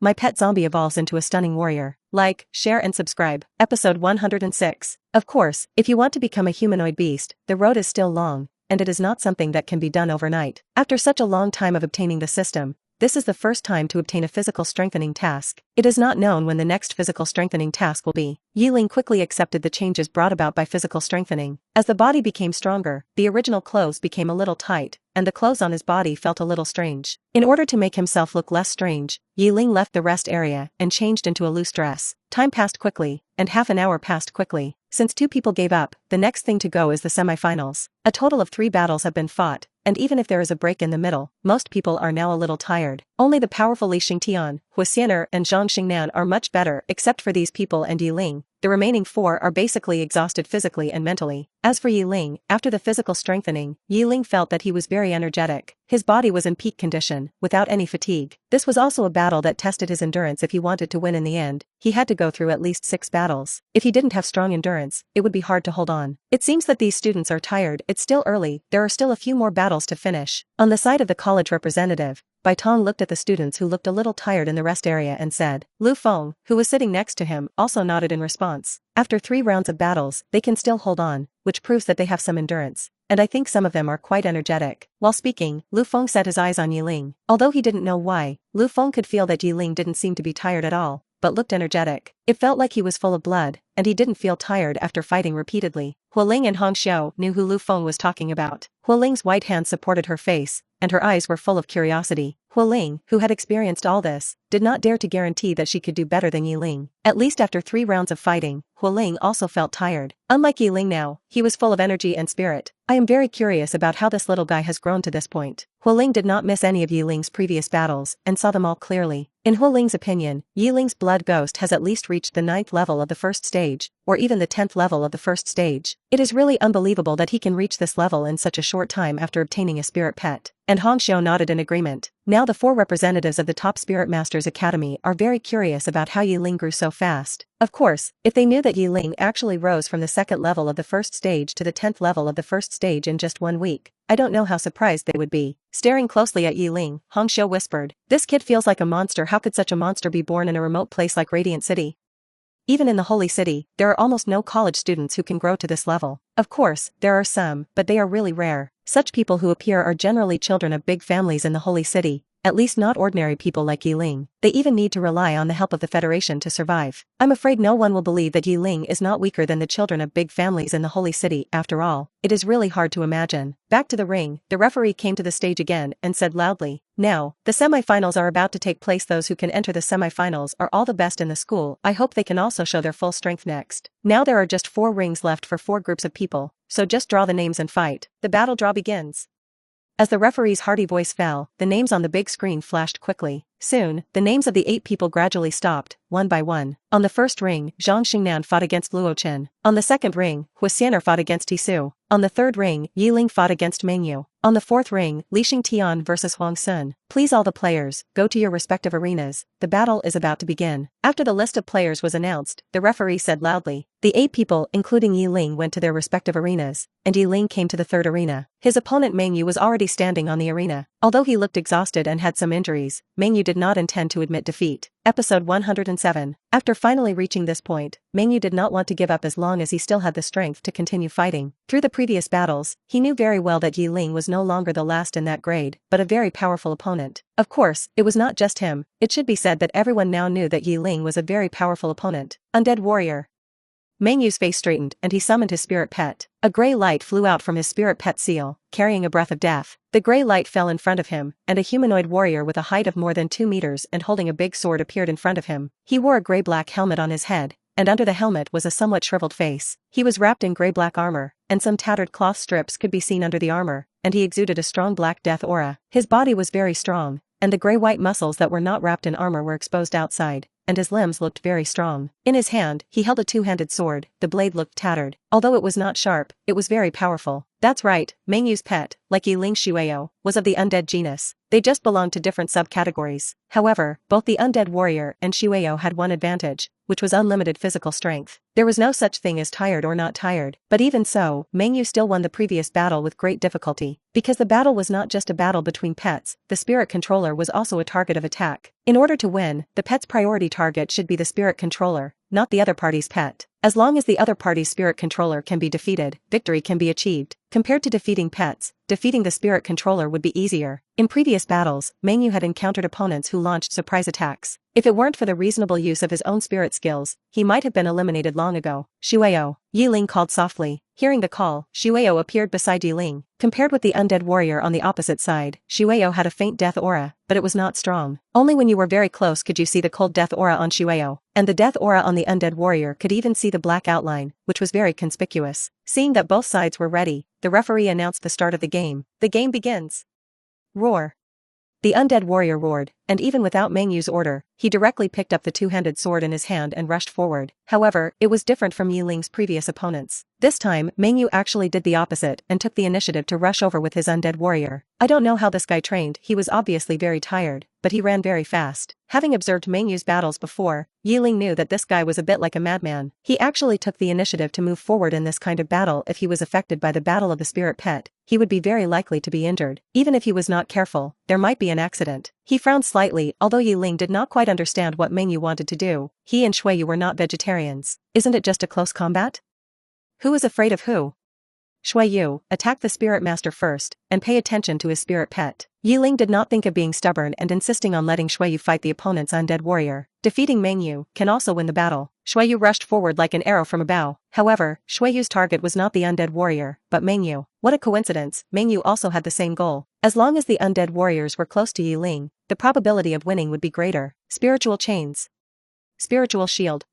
My pet zombie evolves into a stunning warrior. Like, share and subscribe. Episode 106. Of course, if you want to become a humanoid beast, the road is still long, and it is not something that can be done overnight. After such a long time of obtaining the system, this is the first time to obtain a physical strengthening task. It is not known when the next physical strengthening task will be. Ye Ling quickly accepted the changes brought about by physical strengthening. As the body became stronger, the original clothes became a little tight, and the clothes on his body felt a little strange. In order to make himself look less strange, Ye Ling left the rest area and changed into a loose dress. Time passed quickly, and half an hour passed quickly. Since 2 people gave up, the next thing to go is the semifinals. A total of 3 battles have been fought, and even if there is a break in the middle, most people are now a little tired. Only the powerful Li Xingtian, Hu Xianer and Zhang Xingnan are much better except for these people and Ye Ling. The remaining 4 are basically exhausted physically and mentally. As for Ye Ling, after the physical strengthening, Ye Ling felt that he was very energetic. His body was in peak condition, without any fatigue. This was also a battle that tested his endurance if he wanted to win in the end. He had to go through at least 6 battles. If he didn't have strong endurance, it would be hard to hold on. It seems that these students are tired. It's still early, there are still a few more battles to finish. On the side of the college representative, Bai Tong looked at the students who looked a little tired in the rest area and said. Lu Feng, who was sitting next to him, also nodded in response. After 3 rounds of battles, they can still hold on, which proves that they have some endurance. And I think some of them are quite energetic. While speaking, Lu Feng set his eyes on Ye Ling. Although he didn't know why, Lu Feng could feel that Ye Ling didn't seem to be tired at all, but looked energetic. It felt like he was full of blood, and he didn't feel tired after fighting repeatedly. Hu Ling and Hong Xiao knew who Lu Feng was talking about. Hu Ling's white hand supported her face, and her eyes were full of curiosity. Hu Ling, who had experienced all this, did not dare to guarantee that she could do better than Ye Ling. At least after 3 rounds of fighting, Hu Ling also felt tired. Unlike Ye Ling now, he was full of energy and spirit. I am very curious about how this little guy has grown to this point. Hu Ling did not miss any of Ye Ling's previous battles and saw them all clearly. In Hu Ling's opinion, Ye Ling's blood ghost has at least reached the 9th level of the first stage, or even the 10th level of the first stage. It is really unbelievable that he can reach this level in such a short time after obtaining a spirit pet. And Hong Xiao nodded in agreement. Now the 4 representatives of the top Spirit Masters Academy are very curious about how Ye Ling grew so fast. Of course, if they knew that Ye Ling actually rose from the 2nd level of the first stage to the 10th level of the first stage in just 1 week, I don't know how surprised they would be. Staring closely at Ye Ling, Hong Xiao whispered, "This kid feels like a monster. How could such a monster be born in a remote place like Radiant City? Even in the Holy City, there are almost no college students who can grow to this level. Of course, there are some, but they are really rare. Such people who appear are generally children of big families in the Holy City, at least not ordinary people like Ye Ling. They even need to rely on the help of the Federation to survive. I'm afraid no one will believe that Ye Ling is not weaker than the children of big families in the Holy City. After all, it is really hard to imagine." Back to the ring, the referee came to the stage again and said loudly, "Now, the semifinals are about to take place. Those who can enter the semifinals are all the best in the school. I hope they can also show their full strength next. Now there are just 4 rings left for 4 groups of people, so just draw the names and fight. The battle draw begins." As the referee's hearty voice fell, the names on the big screen flashed quickly. Soon, the names of the 8 people gradually stopped, one by one. On the first ring, Zhang Xingnan fought against Luo Chen. On the second ring, Hu Xianer fought against Tisu. On the third ring, Ye Ling fought against Mengyu. On the fourth ring, Li Xingtian versus Huang Sun. Please all the players, go to your respective arenas. The battle is about to begin. After the list of players was announced, the referee said loudly. The 8 people, including Ye Ling, went to their respective arenas, and Ye Ling came to the third arena. His opponent Mengyu was already standing on the arena. Although he looked exhausted and had some injuries, Mengyu did not intend to admit defeat. Episode 107. After finally reaching this point, Mengyu did not want to give up as long as he still had the strength to continue fighting. Through the previous battles, he knew very well that Ye Ling was no longer the last in that grade, but a very powerful opponent. Of course, it was not just him. It should be said that everyone now knew that Ye Ling was a very powerful opponent. Undead warrior. Mengyu's face straightened and he summoned his spirit pet. A gray light flew out from his spirit pet seal, carrying a breath of death. The gray light fell in front of him, and a humanoid warrior with a height of more than 2 meters and holding a big sword appeared in front of him. He wore a gray-black helmet on his head, and under the helmet was a somewhat shriveled face. He was wrapped in gray-black armor, and some tattered cloth strips could be seen under the armor, and he exuded a strong black death aura. His body was very strong, and the gray-white muscles that were not wrapped in armor were exposed outside, and his limbs looked very strong. In his hand, he held a two-handed sword. The blade looked tattered. Although it was not sharp, it was very powerful. That's right, Meng Yu's pet, like Ye Ling Shueyo, was of the undead genus. They just belonged to different subcategories. However, both the undead warrior and Shueyo had one advantage, which was unlimited physical strength. There was no such thing as tired or not tired, but even so, Meng Yu still won the previous battle with great difficulty. Because the battle was not just a battle between pets, the spirit controller was also a target of attack. In order to win, the pet's priority target should be the spirit controller, not the other party's pet. As long as the other party's spirit controller can be defeated, victory can be achieved. Compared to defeating pets, defeating the spirit controller would be easier. In previous battles, Meng Yu had encountered opponents who launched surprise attacks. If it weren't for the reasonable use of his own spirit skills, he might have been eliminated long ago. Shueyo, Ye Ling called softly. Hearing the call, Shueyo appeared beside Ye Ling. Compared with the undead warrior on the opposite side, Shueyo had a faint death aura, but it was not strong. Only when you were very close could you see the cold death aura on Shueyo, and the death aura on the undead warrior could even see the black outline, which was very conspicuous. Seeing that both sides were ready, the referee announced the start of the game. The game begins. Roar. The undead warrior roared, and even without Meng Yu's order, he directly picked up the two-handed sword in his hand and rushed forward. However, it was different from Ye Ling's previous opponents. This time, Meng Yu actually did the opposite and took the initiative to rush over with his undead warrior. I don't know how this guy trained, he was obviously very tired, but he ran very fast. Having observed Meng Yu's battles before, Ye Ling knew that this guy was a bit like a madman. He actually took the initiative to move forward in this kind of battle. If he was affected by the battle of the spirit pet, he would be very likely to be injured. Even if he was not careful, there might be an accident. He frowned slightly, although Ye Ling did not quite understand what Meng Yu wanted to do. He and Shueyu were not vegetarians. Isn't it just a close combat? Who is afraid of who? Shueyu, attack the spirit master first, and pay attention to his spirit pet. Ye Ling did not think of being stubborn and insisting on letting Shueyu fight the opponent's undead warrior. Defeating Meng Yu can also win the battle. Shueyu rushed forward like an arrow from a bow. However, Shueyu's target was not the undead warrior, but Meng Yu. What a coincidence, Meng Yu also had the same goal. As long as the undead warriors were close to Ye Ling, the probability of winning would be greater. Spiritual chains. Spiritual shield.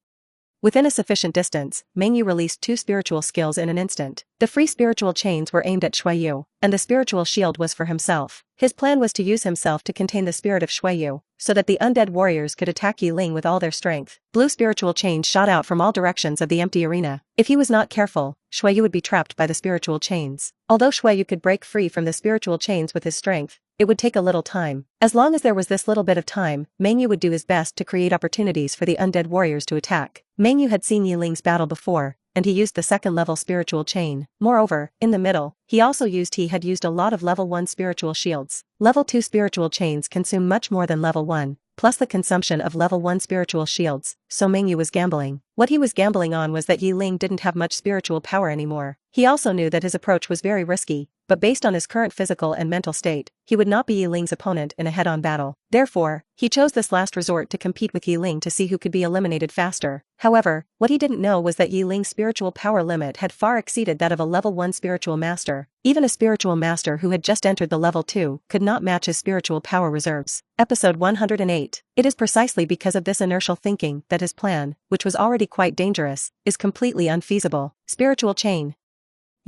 Within a sufficient distance, Meng Yu released two spiritual skills in an instant. The free spiritual chains were aimed at Shueyu, and the spiritual shield was for himself. His plan was to use himself to contain the spirit of Shueyu, so that the undead warriors could attack Ye Ling with all their strength. Blue spiritual chains shot out from all directions of the empty arena. If he was not careful, Shueyu would be trapped by the spiritual chains. Although Shueyu could break free from the spiritual chains with his strength, it would take a little time. As long as there was this little bit of time, Meng Yu would do his best to create opportunities for the undead warriors to attack. Meng Yu had seen Ye Ling's battle before, and he used the second-level spiritual chain. Moreover, in the middle, he had used a lot of level 1 spiritual shields. Level 2 spiritual chains consume much more than level 1, plus the consumption of level 1 spiritual shields, so Meng Yu was gambling. What he was gambling on was that Ye Ling didn't have much spiritual power anymore. He also knew that his approach was very risky, but based on his current physical and mental state, he would not be Ye Ling's opponent in a head-on battle. Therefore, he chose this last resort to compete with Ye Ling to see who could be eliminated faster. However, what he didn't know was that Ye Ling's spiritual power limit had far exceeded that of a level 1 spiritual master. Even a spiritual master who had just entered the level 2 could not match his spiritual power reserves. Episode 108. It is precisely because of this inertial thinking that his plan, which was already quite dangerous, is completely unfeasible. Spiritual chain.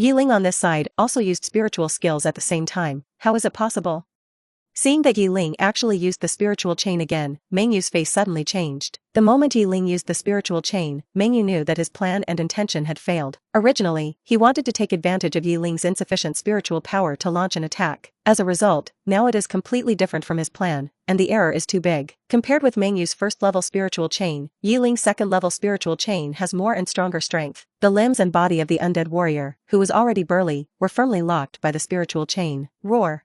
Ye Ling on this side also used spiritual skills at the same time. How is it possible? Seeing that Ye Ling actually used the spiritual chain again, Meng Yu's face suddenly changed. The moment Ye Ling used the spiritual chain, Meng Yu knew that his plan and intention had failed. Originally, he wanted to take advantage of Ye Ling's insufficient spiritual power to launch an attack. As a result, now it is completely different from his plan, and the error is too big. Compared with Meng Yu's first-level spiritual chain, Ye Ling's second-level spiritual chain has more and stronger strength. The limbs and body of the undead warrior, who was already burly, were firmly locked by the spiritual chain. Roar.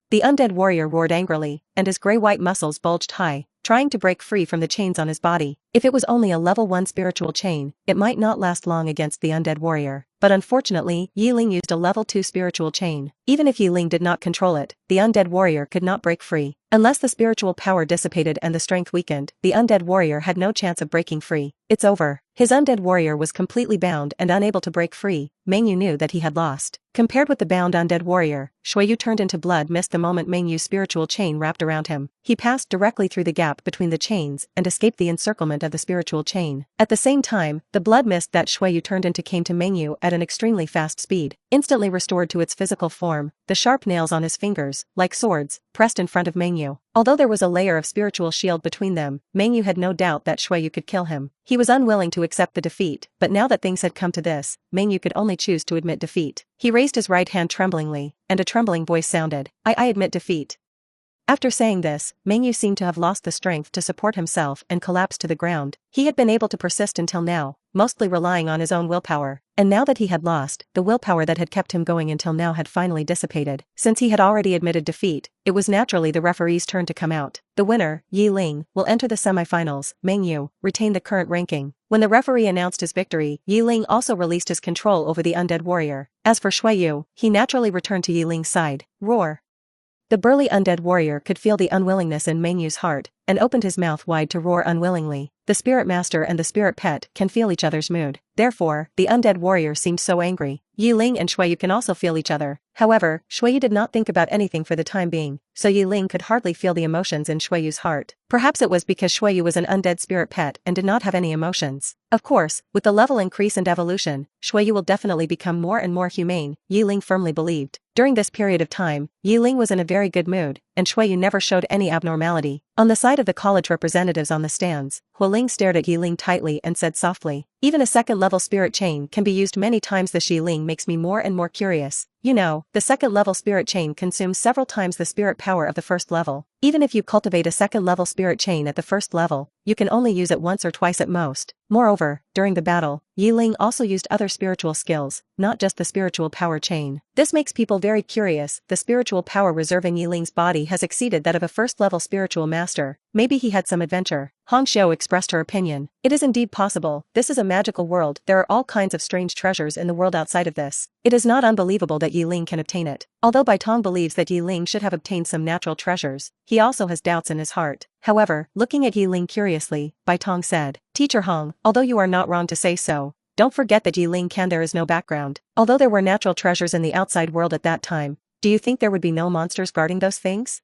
The undead warrior roared angrily, and his gray-white muscles bulged high, trying to break free from the chains on his body. If it was only a level 1 spiritual chain, it might not last long against the undead warrior. But unfortunately, Ye Ling used a level 2 spiritual chain. Even if Ye Ling did not control it, the undead warrior could not break free. Unless the spiritual power dissipated and the strength weakened, the undead warrior had no chance of breaking free. It's over. His undead warrior was completely bound and unable to break free. Meng Yu knew that he had lost. Compared with the bound undead warrior, Shueyu turned into blood mist the moment Meng Yu's spiritual chain wrapped around him. He passed directly through the gap between the chains and escaped the encirclement of the spiritual chain. At the same time, the blood mist that Shuiyu turned into came to Mengyu at an extremely fast speed, instantly restored to its physical form, the sharp nails on his fingers, like swords, pressed in front of Mengyu. Although there was a layer of spiritual shield between them, Mengyu had no doubt that Shuiyu could kill him. He was unwilling to accept the defeat, but now that things had come to this, Mengyu could only choose to admit defeat. He raised his right hand tremblingly, and a trembling voice sounded, I admit defeat. After saying this, Mengyu seemed to have lost the strength to support himself and collapsed to the ground. He had been able to persist until now, mostly relying on his own willpower, and now that he had lost, the willpower that had kept him going until now had finally dissipated. Since he had already admitted defeat, it was naturally the referee's turn to come out. The winner, Ye Ling, will enter the semifinals. Mengyu retained the current ranking. When the referee announced his victory, Ye Ling also released his control over the undead warrior. As for Shuiyu, he naturally returned to Ye Ling's side. Roar! The burly undead warrior could feel the unwillingness in Mengyu's heart, and opened his mouth wide to roar unwillingly. The spirit master and the spirit pet can feel each other's mood. Therefore, the undead warrior seemed so angry. Ye Ling and Shuiyu can also feel each other. However, Shuiyu did not think about anything for the time being, so Ye Ling could hardly feel the emotions in Shuiyu's heart. Perhaps it was because Shuiyu was an undead spirit pet and did not have any emotions. Of course, with the level increase and evolution, Shuiyu will definitely become more and more humane, Ye Ling firmly believed. During this period of time, Ye Ling was in a very good mood, and Shuiyu never showed any abnormality. On the side of the college representatives on the stands, Hu Ling stared at Ye Ling tightly and said softly, even a second-level spirit chain can be used many times. This Ye Ling makes me more and more curious. You know, the second-level spirit chain consumes several times the spirit power of the first level. Even if you cultivate a second-level spirit chain at the first level, you can only use it once or twice at most. Moreover, during the battle, Ye Ling also used other spiritual skills, not just the spiritual power chain. This makes people very curious. The spiritual power reserving Ye Ling's body has exceeded that of a first-level spiritual master. Maybe he had some adventure. Hong Xiu expressed her opinion. It is indeed possible. This is a magical world. There are all kinds of strange treasures in the world outside of this. It is not unbelievable that Ye Ling can obtain it. Although Bai Tong believes that Ye Ling should have obtained some natural treasures, he also has doubts in his heart. However, looking at Ye Ling curiously, Bai Tong said, Teacher Hong, although you are not wrong to say so, don't forget that Ye Ling there is no background. Although there were natural treasures in the outside world at that time, do you think there would be no monsters guarding those things?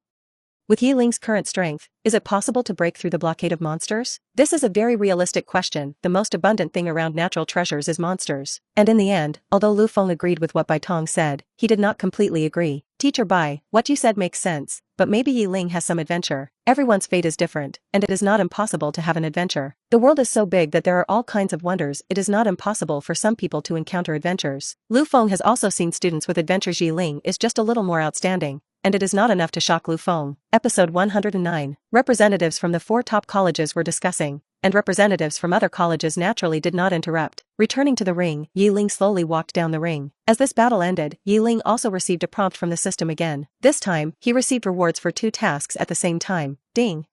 With Ye Ling's current strength, is it possible to break through the blockade of monsters? This is a very realistic question. The most abundant thing around natural treasures is monsters. And in the end, although Lu Feng agreed with what Bai Tong said, he did not completely agree. Teacher Bai, what you said makes sense, but maybe Ye Ling has some adventure. Everyone's fate is different, and it is not impossible to have an adventure. The world is so big that there are all kinds of wonders. It is not impossible for some people to encounter adventures. Lu Feng has also seen students with adventures. Ye Ling is just a little more outstanding, and it is not enough to shock Lu Feng. Episode 109. Representatives from the 4 top colleges were discussing, and representatives from other colleges naturally did not interrupt. Returning to the ring, Ye Ling slowly walked down the ring. As this battle ended, Ye Ling also received a prompt from the system again. This time, he received rewards for 2 tasks at the same time. Ding!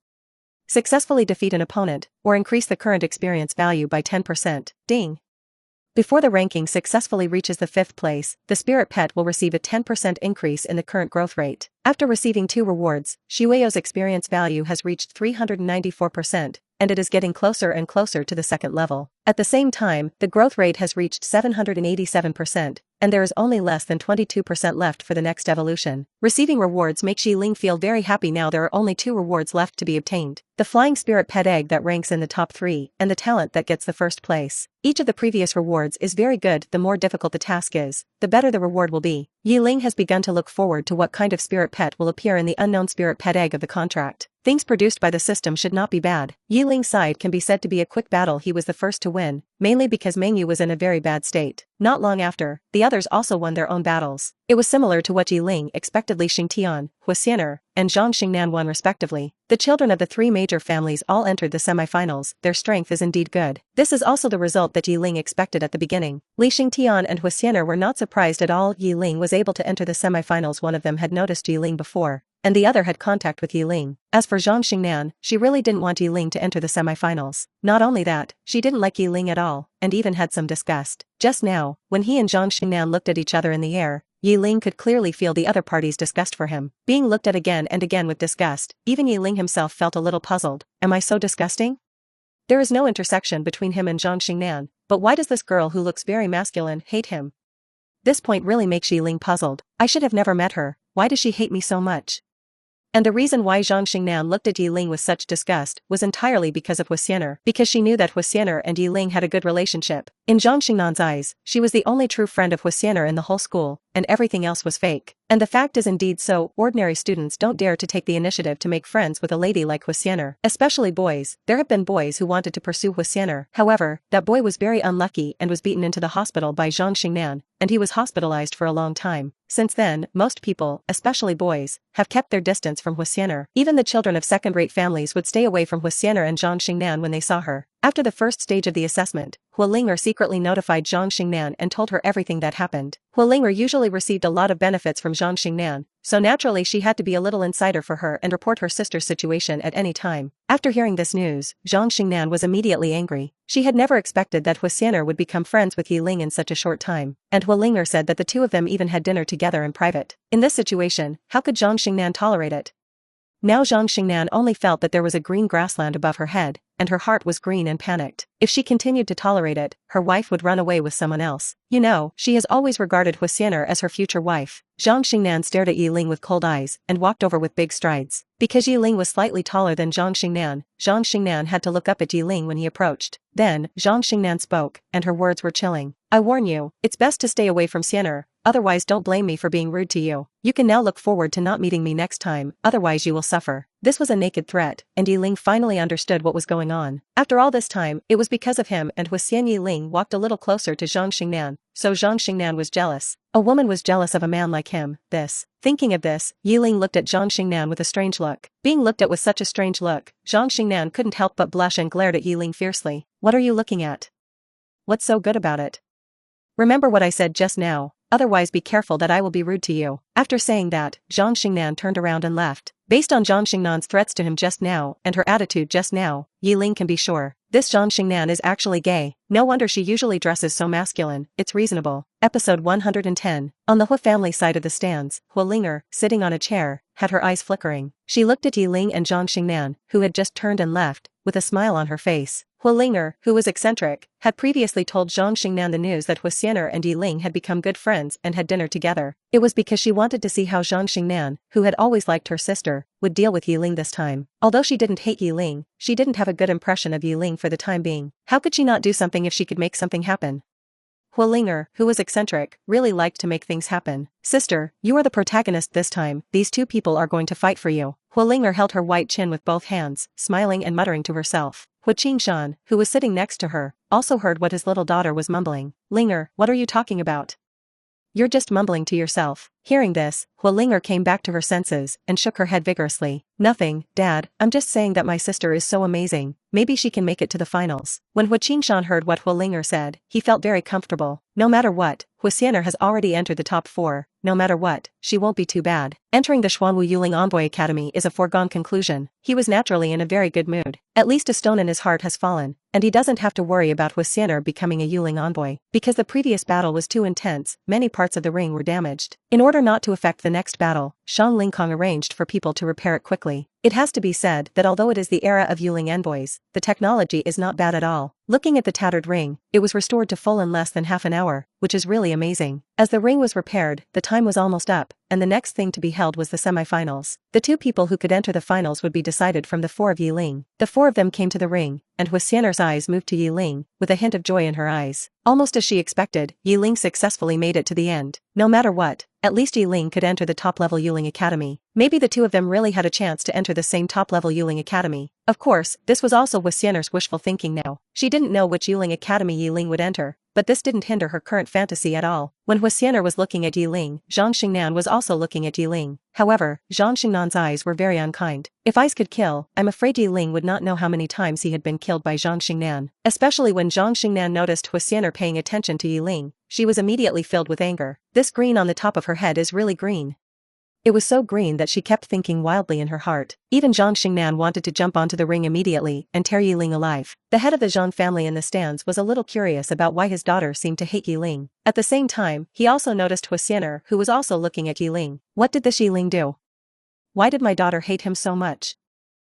Successfully defeat an opponent, or increase the current experience value by 10%. Ding! Before the ranking successfully reaches the 5th place, the spirit pet will receive a 10% increase in the current growth rate. After receiving 2 rewards, Shuiyo's experience value has reached 394%, and it is getting closer and closer to the 2nd level. At the same time, the growth rate has reached 787%, and there is only less than 22% left for the next evolution. Receiving rewards makes Ye Ling feel very happy. Now there are only 2 rewards left to be obtained: the flying spirit pet egg that ranks in the top 3, and the talent that gets the 1st place. Each of the previous rewards is very good. The more difficult the task is, the better the reward will be. Ye Ling has begun to look forward to what kind of spirit pet will appear in the unknown spirit pet egg of the contract. Things produced by the system should not be bad. Ye Ling's side can be said to be a quick battle. He was the first to win, mainly because Mengyu was in a very bad state. Not long after, the others also won their own battles. It was similar to what Ye Ling expected. Li Xingtian, Hu Xianer, and Zhang Xingnan won respectively. The children of the 3 major families all entered the semifinals. Their strength is indeed good. This is also the result that Ye Ling expected at the beginning. Li Xingtian and Hu Xianer were not surprised at all. Ye Ling was able to enter the semifinals. One of them had noticed Ye Ling before, and the other had contact with Ye Ling. As for Zhang Xingnan, she really didn't want Ye Ling to enter the semifinals. Not only that, she didn't like Ye Ling at all, and even had some disgust. Just now, when he and Zhang Xingnan looked at each other in the air, Ye Ling could clearly feel the other party's disgust for him. Being looked at again and again with disgust, even Ye Ling himself felt a little puzzled. Am I so disgusting? There is no intersection between him and Zhang Xingnan, but why does this girl who looks very masculine hate him? This point really makes Ye Ling puzzled. I should have never met her. Why does she hate me so much? And the reason why Zhang Xingnan looked at Ye Ling with such disgust was entirely because of Huxianer, because she knew that Huxianer and Ye Ling had a good relationship. In Zhang Xingnan's eyes, she was the only true friend of Huxianer in the whole school, and everything else was fake. And the fact is indeed so, ordinary students don't dare to take the initiative to make friends with a lady like Huxianer, especially boys. There have been boys who wanted to pursue Huxianer. However, that boy was very unlucky and was beaten into the hospital by Zhang Xingnan, and he was hospitalized for a long time. Since then, most people, especially boys, have kept their distance from Huxianer. Even the children of second-rate families would stay away from Huxianer and Zhang Xingnan when they saw her. After the first stage of the assessment, Hualinger secretly notified Zhang Xingnan and told her everything that happened. Hualinger usually received a lot of benefits from Zhang Xingnan, so naturally she had to be a little insider for her and report her sister's situation at any time. After hearing this news, Zhang Xingnan was immediately angry. She had never expected that Huxianer would become friends with Ye Ling in such a short time, and Hualinger said that the two of them even had dinner together in private. In this situation, how could Zhang Xingnan tolerate it? Now Zhang Xingnan only felt that there was a green grassland above her head, and her heart was green and panicked. If she continued to tolerate it, her wife would run away with someone else. You know, she has always regarded Huxianer as her future wife. Zhang Xingnan stared at Ye Ling with cold eyes and walked over with big strides. Because Ye Ling was slightly taller than Zhang Xingnan had to look up at Ye Ling when he approached. Then, Zhang Xingnan spoke, and her words were chilling. I warn you, it's best to stay away from Huxianer, otherwise don't blame me for being rude to you. You can now look forward to not meeting me next time, otherwise you will suffer. This was a naked threat, and Ye Ling finally understood what was going on. After all this time, it was because of him and Huxian Ye Ling walked a little closer to Zhang Xingnan, so Zhang Xingnan was jealous. A woman was jealous of a man like him. Thinking of this, Ye Ling looked at Zhang Xingnan with a strange look. Being looked at with such a strange look, Zhang Xingnan couldn't help but blush and glared at Ye Ling fiercely. What are you looking at? What's so good about it? Remember what I said just now, otherwise be careful that I will be rude to you. After saying that, Zhang Xingnan turned around and left. Based on Zhang Xingnan's threats to him just now and her attitude just now, Ye Ling can be sure. This Zhang Xingnan is actually gay. No wonder she usually dresses so masculine, it's reasonable. Episode 110. On the Hu family side of the stands, Hualinger, sitting on a chair, had her eyes flickering. She looked at Ye Ling and Zhang Xingnan, who had just turned and left, with a smile on her face. Hualinger, who was eccentric, had previously told Zhang Xingnan the news that Huxianer and Ye Ling had become good friends and had dinner together. It was because she wanted to see how Zhang Xingnan, who had always liked her sister, would deal with Ye Ling this time. Although she didn't hate Ye Ling, she didn't have a good impression of Ye Ling for the time being. How could she not do something if she could make something happen? Hualinger, who was eccentric, really liked to make things happen. Sister, you are the protagonist this time, these two people are going to fight for you. Hualinger held her white chin with both hands, smiling and muttering to herself. Hu Qingshan, who was sitting next to her, also heard what his little daughter was mumbling. Linger, what are you talking about? You're just mumbling to yourself. Hearing this, Hualinger came back to her senses and shook her head vigorously. Nothing, Dad, I'm just saying that my sister is so amazing, maybe she can make it to the finals. When Hu Qingshan heard what Hualinger said, he felt very comfortable. No matter what, Huxianer has already entered the top 4, no matter what, she won't be too bad. Entering the Xuanwu Yuling Envoy Academy is a foregone conclusion. He was naturally in a very good mood. At least a stone in his heart has fallen, and he doesn't have to worry about Huxianer becoming a Yuling Envoy. Because the previous battle was too intense, many parts of the ring were damaged. In order not to affect the next battle, Shang Lingkong arranged for people to repair it quickly. It has to be said that although it is the era of Yuling envoys, the technology is not bad at all. Looking at the tattered ring, it was restored to full in less than half an hour, which is really amazing. As the ring was repaired, the time was almost up, and the next thing to be held was the semi-finals. The 2 people who could enter the finals would be decided from the 4 of Ye Ling. The 4 of them came to the ring, and Huxianer's eyes moved to Ye Ling, with a hint of joy in her eyes. Almost as she expected, Ye Ling successfully made it to the end. No matter what, at least Ye Ling could enter the top-level Yuling Academy. Maybe the 2 of them really had a chance to enter the same top-level Yuling Academy. Of course, this was also Huxianer's wishful thinking now. She didn't know which Yuling Academy Ye Ling would enter, but this didn't hinder her current fantasy at all. When Huxianer was looking at Ye Ling, Zhang Xingnan was also looking at Ye Ling. However, Zhang Xingnan's eyes were very unkind. If eyes could kill, I'm afraid Ye Ling would not know how many times he had been killed by Zhang Xingnan. Especially when Zhang Xingnan noticed Huxianer paying attention to Ye Ling, she was immediately filled with anger. This green on the top of her head is really green. It was so green that she kept thinking wildly in her heart. Even Zhang Xingnan wanted to jump onto the ring immediately and tear Ye Ling alive. The head of the Zhang family in the stands was a little curious about why his daughter seemed to hate Ye Ling. At the same time, he also noticed Huxianer, who was also looking at Ye Ling. What did this Ye Ling do? Why did my daughter hate him so much?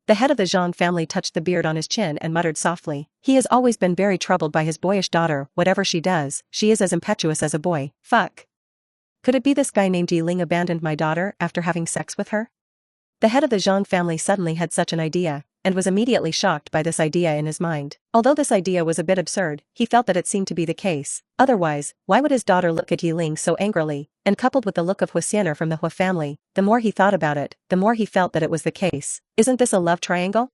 The head of the Zhang family touched the beard on his chin and muttered softly. He has always been very troubled by his boyish daughter. Whatever she does, she is as impetuous as a boy. Fuck. Could it be this guy named Ye Ling abandoned my daughter after having sex with her? The head of the Zhang family suddenly had such an idea, and was immediately shocked by this idea in his mind. Although this idea was a bit absurd, he felt that it seemed to be the case. Otherwise, why would his daughter look at Ye Ling so angrily? And coupled with the look of Huixiner from the Hua family, the more he thought about it, the more he felt that it was the case. Isn't this a love triangle?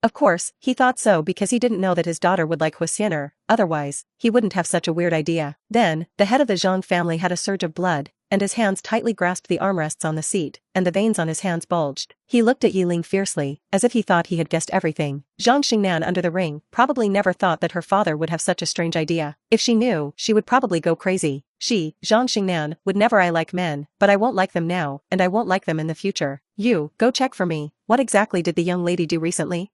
Of course, he thought so because he didn't know that his daughter would like Huixiner, otherwise, he wouldn't have such a weird idea. Then, the head of the Zhang family had a surge of blood, and his hands tightly grasped the armrests on the seat, and the veins on his hands bulged. He looked at Ye Ling fiercely, as if he thought he had guessed everything. Zhang Xingnan under the ring probably never thought that her father would have such a strange idea. If she knew, she would probably go crazy. She, Zhang Xingnan, would never. I like men, but I won't like them now, and I won't like them in the future. You, go check for me. What exactly did the young lady do recently?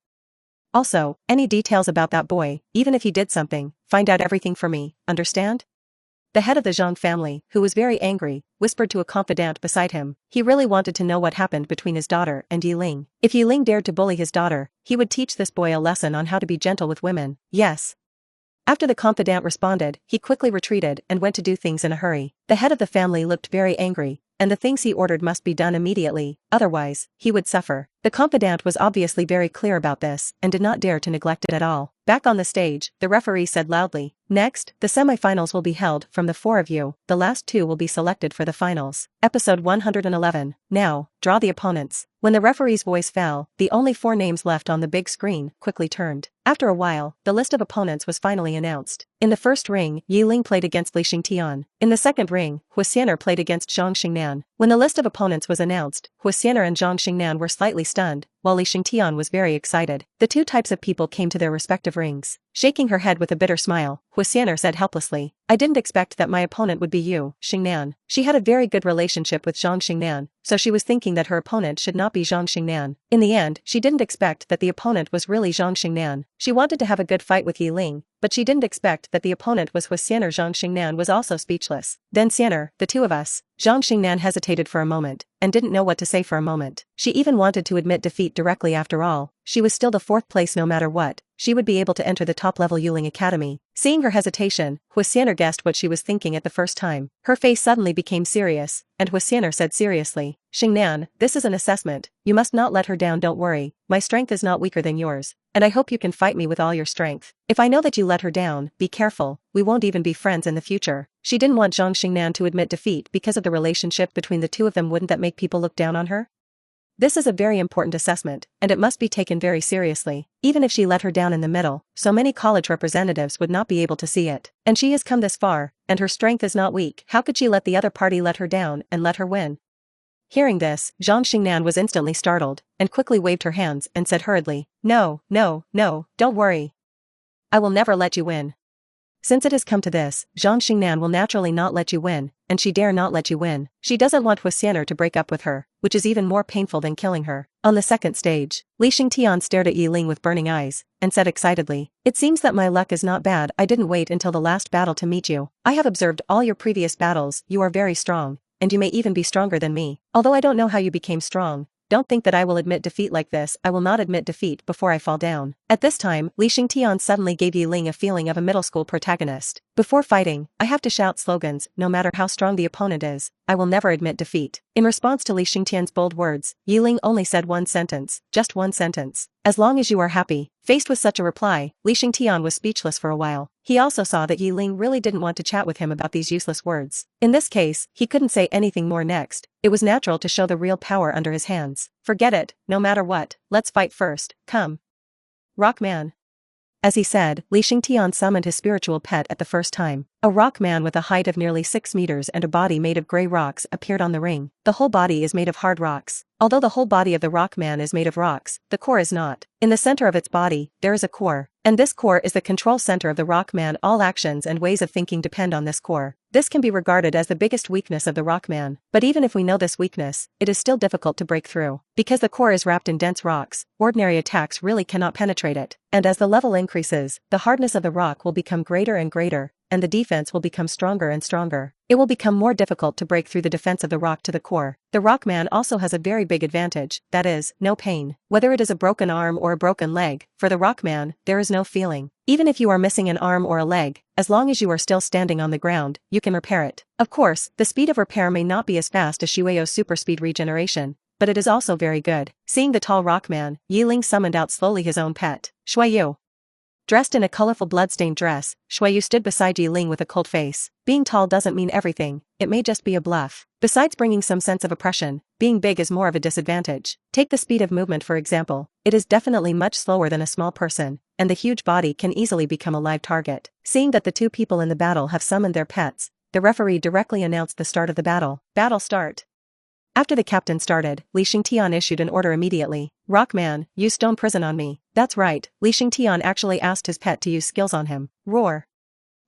Also, any details about that boy, even if he did something, find out everything for me, understand? The head of the Zhang family, who was very angry, whispered to a confidant beside him. He really wanted to know what happened between his daughter and Ye Ling. If Ye Ling dared to bully his daughter, he would teach this boy a lesson on how to be gentle with women. Yes. After the confidant responded, he quickly retreated and went to do things in a hurry. The head of the family looked very angry, and the things he ordered must be done immediately, otherwise, he would suffer. The confidant was obviously very clear about this and did not dare to neglect it at all. Back on the stage, the referee said loudly, "Next, the semi-finals will be held from the four of you. The last two will be selected for the finals." Episode 111. Now, draw the opponents. When the referee's voice fell, the only four names left on the big screen quickly turned. After a while, the list of opponents was finally announced. In the first ring, Ye Ling played against Li Xingtian. In the second ring, Huixiner played against Zhang Xingnan. When the list of opponents was announced, Huixiner and Zhang Xingnan were slightly stunned, while Li Xingtian was very excited. The two types of people came to their respective rings. Shaking her head with a bitter smile, Huixiner said helplessly, "I didn't expect that my opponent would be you, Xingnan." She had a very good relationship with Zhang Xingnan, so she was thinking that her opponent should not be Zhang Xingnan. In the end, she didn't expect that the opponent was really Zhang Xingnan. She wanted to have a good fight with Ye Ling, but she didn't expect that the opponent was Huixiner. Zhang Xingnan was also speechless. "Then Xiner, the two of us." Zhang Xingnan hesitated for a moment, and didn't know what to say for a moment. She even wanted to admit defeat directly. After all, she was still the fourth place. No matter what, she would be able to enter the top-level Ye Ling Academy. Seeing her hesitation, Huixiner guessed what she was thinking at the first time. Her face suddenly became serious, and Huixiner said seriously, "Xingnan, this is an assessment. You must not let her down. Don't worry, my strength is not weaker than yours, and I hope you can fight me with all your strength. If I know that you let her down, be careful, we won't even be friends in the future." She didn't want Zhang Xingnan to admit defeat because of the relationship between the two of them. Wouldn't that make people look down on her? This is a very important assessment, and it must be taken very seriously. Even if she let her down in the middle, so many college representatives would not be able to see it. And she has come this far, and her strength is not weak. How could she let the other party let her down and let her win? Hearing this, Zhang Xingnan was instantly startled, and quickly waved her hands and said hurriedly, "No, no, no, don't worry. I will never let you win." Since it has come to this, Zhang Xingnan will naturally not let you win, and she dare not let you win. She doesn't want Huixiner to break up with her, which is even more painful than killing her. On the second stage, Li Xingtian stared at Ye Ling with burning eyes, and said excitedly, "It seems that my luck is not bad. I didn't wait until the last battle to meet you. I have observed all your previous battles. You are very strong, and you may even be stronger than me. Although I don't know how you became strong, don't think that I will admit defeat like this. I will not admit defeat before I fall down." At this time, Li Xingtian suddenly gave Ye Ling a feeling of a middle school protagonist. Before fighting, I have to shout slogans. No matter how strong the opponent is, I will never admit defeat. In response to Li Xingtian's bold words, Ye Ling only said one sentence, just one sentence. "As long as you are happy." Faced with such a reply, Li Xingtian was speechless for a while. He also saw that Ye Ling really didn't want to chat with him about these useless words. In this case, he couldn't say anything more next. It was natural to show the real power under his hands. "Forget it, no matter what, let's fight first, come. Rock man." As he said, Li Xingtian summoned his spiritual pet at the first time. A rock man with a height of nearly 6 meters and a body made of gray rocks appeared on the ring. The whole body is made of hard rocks. Although the whole body of the rock man is made of rocks, the core is not. In the center of its body, there is a core. And this core is the control center of the rock man. All actions and ways of thinking depend on this core. This can be regarded as the biggest weakness of the rock man. But even if we know this weakness, it is still difficult to break through. Because the core is wrapped in dense rocks, ordinary attacks really cannot penetrate it. And as the level increases, the hardness of the rock will become greater and greater, and the defense will become stronger and stronger. It will become more difficult to break through the defense of the rock to the core. The rock man also has a very big advantage, that is, no pain. Whether it is a broken arm or a broken leg, for the rock man, there is no feeling. Even if you are missing an arm or a leg, as long as you are still standing on the ground, you can repair it. Of course, the speed of repair may not be as fast as Shueyo's super speed regeneration, but it is also very good. Seeing the tall rock man, Ye Ling summoned out slowly his own pet, Shuiyu. Dressed in a colorful blood-stained dress, Shuiyu stood beside Ye Ling with a cold face. Being tall doesn't mean everything, it may just be a bluff. Besides bringing some sense of oppression, being big is more of a disadvantage. Take the speed of movement for example, it is definitely much slower than a small person, and the huge body can easily become a live target. Seeing that the two people in the battle have summoned their pets, the referee directly announced the start of the battle. Battle start. After the captain started, Li Xingtian issued an order immediately. Rockman, use stone prison on me. That's right, Li Xingtian actually asked his pet to use skills on him. Roar.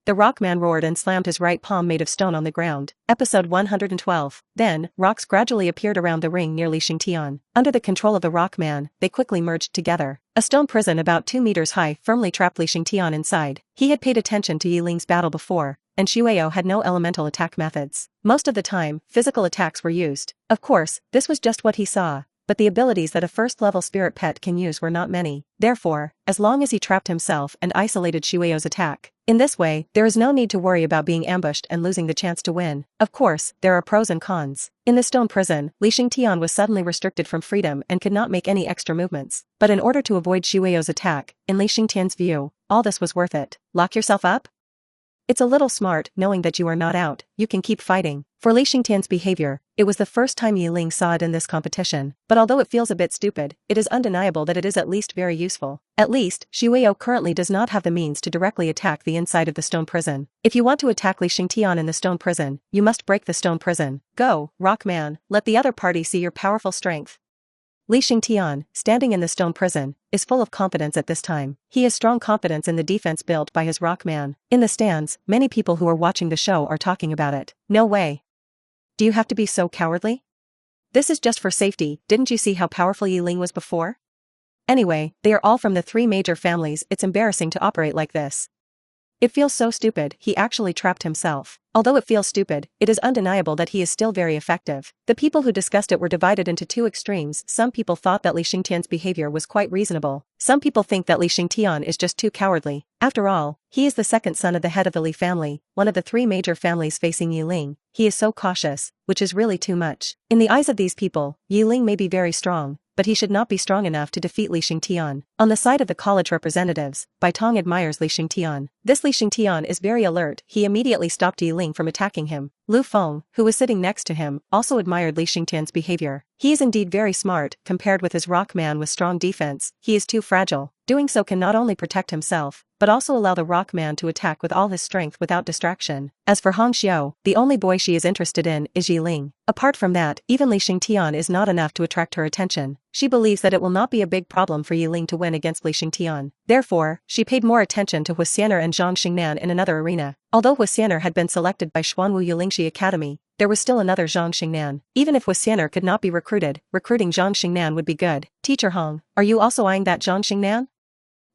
The rockman roared and slammed his right palm made of stone on the ground. Episode 112. Then, rocks gradually appeared around the ring near Li Xingtian. Under the control of the rockman, they quickly merged together. A stone prison about 2 meters high firmly trapped Li Xingtian inside. He had paid attention to Ye Ling's battle before, and Shuiyu had no elemental attack methods. Most of the time, physical attacks were used. Of course, this was just what he saw, but the abilities that a first-level spirit pet can use were not many. Therefore, as long as he trapped himself and isolated Shuiyu's attack, in this way, there is no need to worry about being ambushed and losing the chance to win. Of course, there are pros and cons. In the stone prison, Li Xingtian was suddenly restricted from freedom and could not make any extra movements. But in order to avoid Shuiyu's attack, in Li Xingtian's view, all this was worth it. Lock yourself up? It's a little smart, knowing that you are not out, you can keep fighting. For Li Xingtian's behavior, it was the first time Ye Ling saw it in this competition, but although it feels a bit stupid, it is undeniable that it is at least very useful. At least, Shuiyu currently does not have the means to directly attack the inside of the stone prison. If you want to attack Li Xingtian in the stone prison, you must break the stone prison. Go, Rockman, let the other party see your powerful strength. Li Xingtian, standing in the stone prison, is full of confidence at this time. He has strong confidence in the defense built by his rockman. In the stands, many people who are watching the show are talking about it. No way. Do you have to be so cowardly? This is just for safety, didn't you see how powerful Ye Ling was before? Anyway, they are all from the 3 major families, it's embarrassing to operate like this. It feels so stupid, he actually trapped himself. Although it feels stupid, it is undeniable that he is still very effective. The people who discussed it were divided into 2 extremes. Some people thought that Li Xingtian's behavior was quite reasonable. Some people think that Li Xingtian is just too cowardly. After all, he is the second son of the head of the Li family, one of the 3 major families facing Ye Ling. He is so cautious, which is really too much. In the eyes of these people, Ye Ling may be very strong, but he should not be strong enough to defeat Li Xingtian. On the side of the college representatives, Bai Tong admires Li Xingtian. This Li Xingtian is very alert, he immediately stopped Ye Ling from attacking him. Lu Feng, who was sitting next to him, also admired Li Xingtian's behavior. He is indeed very smart, compared with his rockman with strong defense, he is too fragile. Doing so can not only protect himself, but also allow the rockman to attack with all his strength without distraction. As for Hong Xiao, the only boy she is interested in is Ye Ling. Apart from that, even Li Xingtian is not enough to attract her attention. She believes that it will not be a big problem for Ye Ling to win against Li Xingtian. Therefore, she paid more attention to Huxianer and Zhang Xingnan in another arena. Although Huxianer had been selected by Xuanwu Yulingshi Academy, there was still another Zhang Xingnan. Even if Huxianer could not be recruited, recruiting Zhang Xingnan would be good. Teacher Hong, are you also eyeing that Zhang Xingnan?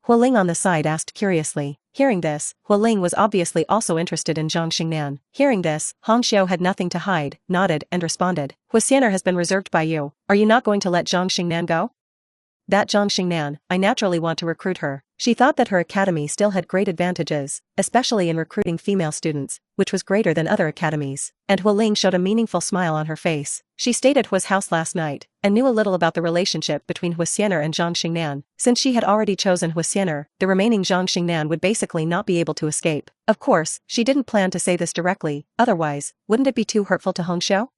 Hu Ling on the side asked curiously. Hearing this, Hu Ling was obviously also interested in Zhang Xingnan. Hearing this, Hong Xiao had nothing to hide, nodded and responded. Huxianer has been reserved by you. Are you not going to let Zhang Xingnan go? That Zhang Xingnan, I naturally want to recruit her. She thought that her academy still had great advantages, especially in recruiting female students, which was greater than other academies. And Hu Ling showed a meaningful smile on her face. She stayed at Hu's house last night, and knew a little about the relationship between Huxianer and Zhang Xingnan. Since she had already chosen Huxianer, the remaining Zhang Xingnan would basically not be able to escape. Of course, she didn't plan to say this directly, otherwise, wouldn't it be too hurtful to Hong Xiao?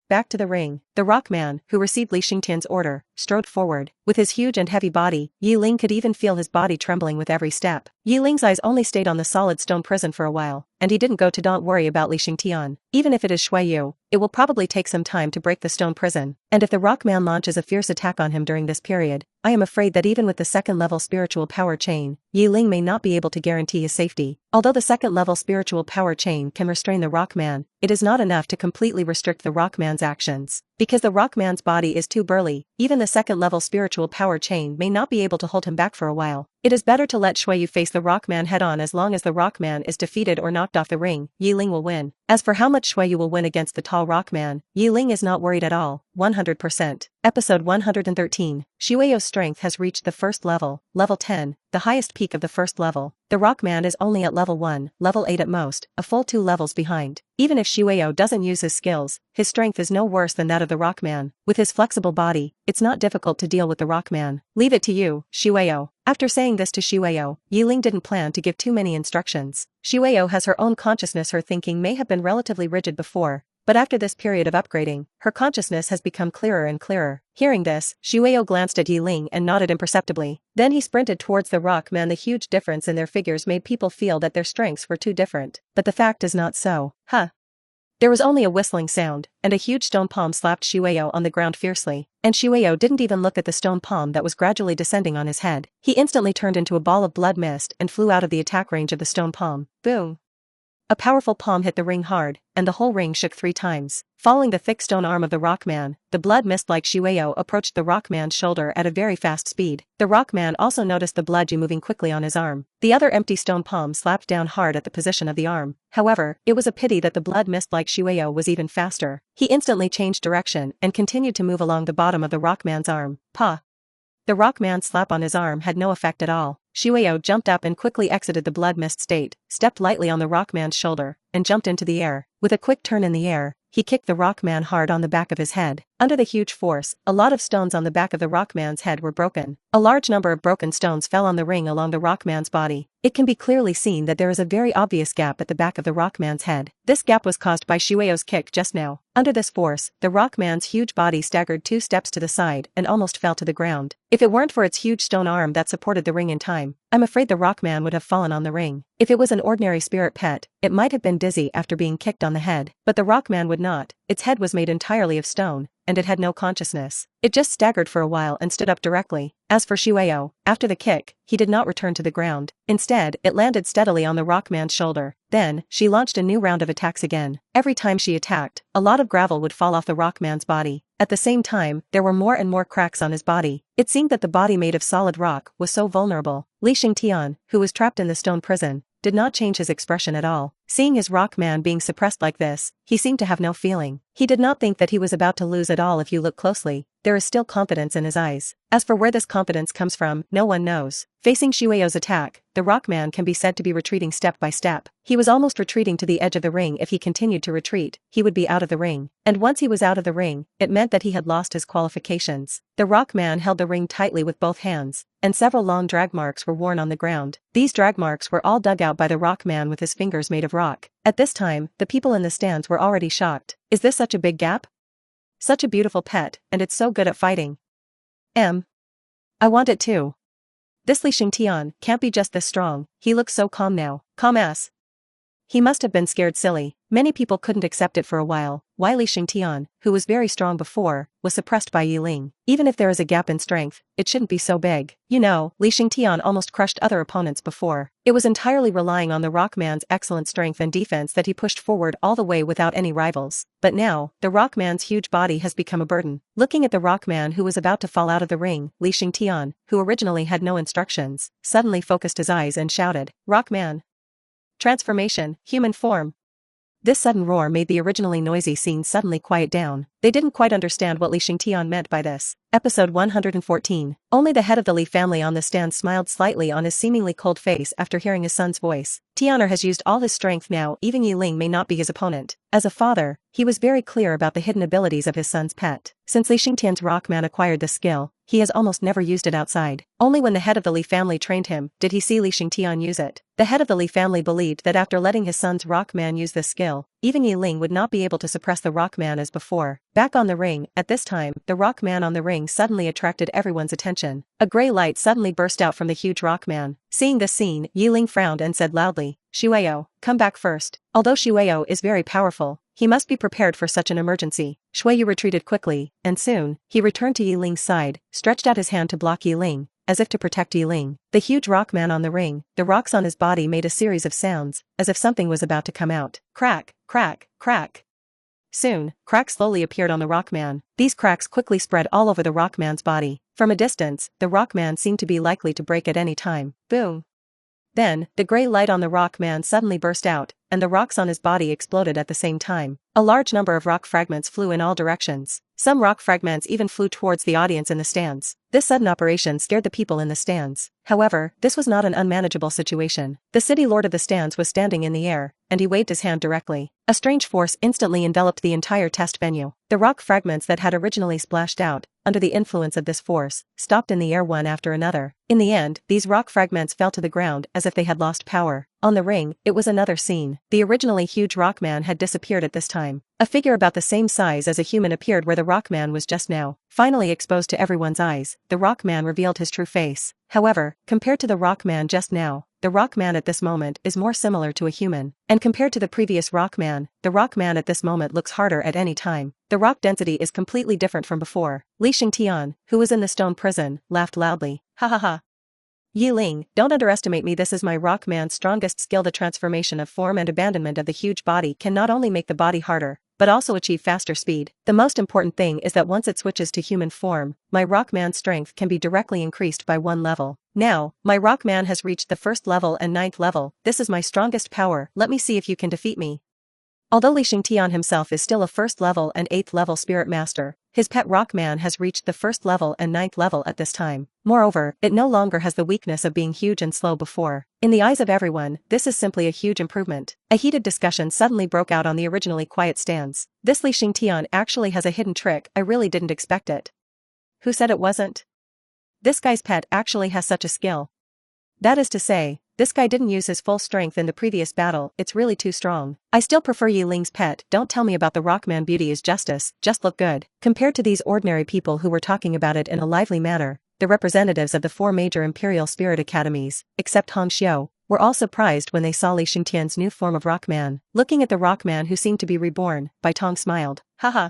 Back to the ring, the rockman, who received Li Xingtian's order, strode forward. With his huge and heavy body, Ye Ling could even feel his body trembling with every step. Ye Ling's eyes only stayed on the solid stone prison for a while, and he didn't go to don't worry about Li Xingtian. Even if it is Shuiyu, it will probably take some time to break the stone prison, and if the rockman launches a fierce attack on him during this period, I am afraid that even with the second-level spiritual power chain, Ye Ling may not be able to guarantee his safety. Although the second-level spiritual power chain can restrain the rockman, it is not enough to completely restrict the rockman's actions. Because the rockman's body is too burly, even the second-level spiritual power chain may not be able to hold him back for a while. It is better to let Shuiyu face the rockman head-on. As long as the rockman is defeated or knocked off the ring, Ye Ling will win. As for how much Shuiyu will win against the tall rockman, Ye Ling is not worried at all, 100%. Episode 113. Shuiyu's strength has reached the first level, level 10. the highest peak of the first level. The Rockman is only at level 1, level 8 at most, a full 2 levels behind. Even if Shueyo doesn't use his skills, his strength is no worse than that of the Rockman. With his flexible body, it's not difficult to deal with the Rockman. Leave it to you, Shueyo. After saying this to Shueyo, Ye Ling didn't plan to give too many instructions. Shueyo has her own consciousness. Her thinking may have been relatively rigid before, but after this period of upgrading, her consciousness has become clearer and clearer. Hearing this, Shueyo glanced at Ye Ling and nodded imperceptibly. Then he sprinted towards the Rockman. The huge difference in their figures made people feel that their strengths were too different. But the fact is not so. There was only a whistling sound, and a huge stone palm slapped Shueyo on the ground fiercely, and Shueyo didn't even look at the stone palm that was gradually descending on his head. He instantly turned into a ball of blood mist and flew out of the attack range of the stone palm. Boom! A powerful palm hit the ring hard, and the whole ring shook 3 times. Following the thick stone arm of the Rockman, the blood mist like Shueyo approached the Rockman's shoulder at a very fast speed. The Rockman also noticed the blood moving quickly on his arm. The other empty stone palm slapped down hard at the position of the arm. However, it was a pity that the blood mist like Shueyo was even faster. He instantly changed direction and continued to move along the bottom of the Rockman's arm. The Rockman's slap on his arm had no effect at all. Shueyo jumped up and quickly exited the blood mist state, stepped lightly on the Rockman's shoulder, and jumped into the air. With a quick turn in the air, he kicked the Rockman hard on the back of his head. Under the huge force, a lot of stones on the back of the Rockman's head were broken. A large number of broken stones fell on the ring along the Rockman's body. It can be clearly seen that there is a very obvious gap at the back of the Rockman's head. This gap was caused by Shueyo's kick just now. Under this force, the Rockman's huge body staggered 2 steps to the side and almost fell to the ground. If it weren't for its huge stone arm that supported the ring in time, I'm afraid the Rockman would have fallen on the ring. If it was an ordinary spirit pet, it might have been dizzy after being kicked on the head, but the Rockman would not. Its head was made entirely of stone, and it had no consciousness. It just staggered for a while and stood up directly. As for Shueyo, after the kick, he did not return to the ground. Instead, it landed steadily on the Rockman's shoulder. Then, she launched a new round of attacks again. Every time she attacked, a lot of gravel would fall off the Rockman's body. At the same time, there were more and more cracks on his body. It seemed that the body made of solid rock was so vulnerable. Li Xingtian, who was trapped in the stone prison, did not change his expression at all. Seeing his Rockman being suppressed like this, he seemed to have no feeling. He did not think that he was about to lose at all. If you look closely, there is still confidence in his eyes. As for where this confidence comes from, no one knows. Facing Shueyo's attack, the Rockman can be said to be retreating step by step. He was almost retreating to the edge of the ring. If he continued to retreat, he would be out of the ring. And once he was out of the ring, it meant that he had lost his qualifications. The Rockman held the ring tightly with both hands, and several long drag marks were worn on the ground. These drag marks were all dug out by the Rockman with his fingers made of rock. At this time, the people in the stands were already shocked. Is this such a big gap? Such a beautiful pet, and it's so good at fighting. I want it too. This Li Xingtian can't be just this strong. He looks so calm now. Calm as. He must have been scared silly. Many people couldn't accept it for a while. Why Li Xingtian, who was very strong before, was suppressed by Ye Ling. Even if there is a gap in strength, it shouldn't be so big. You know, Li Xingtian almost crushed other opponents before. It was entirely relying on the Rockman's excellent strength and defense that he pushed forward all the way without any rivals. But now, the Rockman's huge body has become a burden. Looking at the Rockman who was about to fall out of the ring, Li Xingtian, who originally had no instructions, suddenly focused his eyes and shouted, "Rockman! Transformation, human form!" This sudden roar made the originally noisy scene suddenly quiet down. They didn't quite understand what Li Xingtian meant by this. Episode 114. Only the head of the Li family on the stand smiled slightly on his seemingly cold face after hearing his son's voice. Tian'er has used all his strength now. Even Ye Ling may not be his opponent. As a father, he was very clear about the hidden abilities of his son's pet. Since Li Xingtian's Rockman acquired this skill, he has almost never used it outside. Only when the head of the Li family trained him did he see Li Xingtian use it. The head of the Li family believed that after letting his son's Rockman use this skill, even Ye Ling would not be able to suppress the Rockman as before. Back on the ring, at this time, the Rockman on the ring suddenly attracted everyone's attention. A gray light suddenly burst out from the huge Rockman. Seeing this scene, Ye Ling frowned and said loudly, "Shueyo, come back first." Although Shueyo is very powerful, he must be prepared for such an emergency. Shueyo retreated quickly, and soon, he returned to Ye Ling's side, stretched out his hand to block Ye Ling, as if to protect Ye Ling. The huge Rockman on the ring, the rocks on his body made a series of sounds, as if something was about to come out. Crack, crack, crack. Soon, cracks slowly appeared on the Rockman. These cracks quickly spread all over the Rockman's body. From a distance, the Rockman seemed to be likely to break at any time. Boom! Then, the gray light on the Rockman suddenly burst out, and the rocks on his body exploded at the same time. A large number of rock fragments flew in all directions. Some rock fragments even flew towards the audience in the stands. This sudden operation scared the people in the stands. However, this was not an unmanageable situation. The city lord of the stands was standing in the air, and he waved his hand directly. A strange force instantly enveloped the entire test venue. The rock fragments that had originally splashed out, under the influence of this force, stopped in the air one after another. In the end, these rock fragments fell to the ground as if they had lost power. On the ring, it was another scene. The originally huge rockman had disappeared at this time. A figure about the same size as a human appeared where the rockman was just now. Finally exposed to everyone's eyes, the rockman revealed his true face. However, compared to the rockman just now, the rockman at this moment is more similar to a human. And compared to the previous rockman, the rockman at this moment looks harder at any time. The rock density is completely different from before. Li Xingtian, who was in the stone prison, laughed loudly. Ha ha ha. Ye Ling, don't underestimate me. This is my rockman's strongest skill. The transformation of form and abandonment of the huge body can not only make the body harder, but also achieve faster speed. The most important thing is that once it switches to human form, my rockman's strength can be directly increased by 1 level. Now, my rockman has reached the 1st level and 9th level. This is my strongest power. Let me see if you can defeat me. Although Li Xingtian himself is still a 1st level and 8th level spirit master, his pet rockman has reached the 1st level and 9th level at this time. Moreover, it no longer has the weakness of being huge and slow before. In the eyes of everyone, this is simply a huge improvement. A heated discussion suddenly broke out on the originally quiet stands. This Li Xingtian actually has a hidden trick. I really didn't expect it. Who said it wasn't? This guy's pet actually has such a skill. That is to say, this guy didn't use his full strength in the previous battle. It's really too strong. I still prefer Ye Ling's pet. Don't tell me about the rockman. Beauty is justice, just look good. Compared to these ordinary people who were talking about it in a lively manner, the representatives of the 4 major imperial spirit academies, except Hong Xiu, were all surprised when they saw Li Xingtian's new form of rockman. Looking at the rockman who seemed to be reborn, Bai Tong smiled. Haha.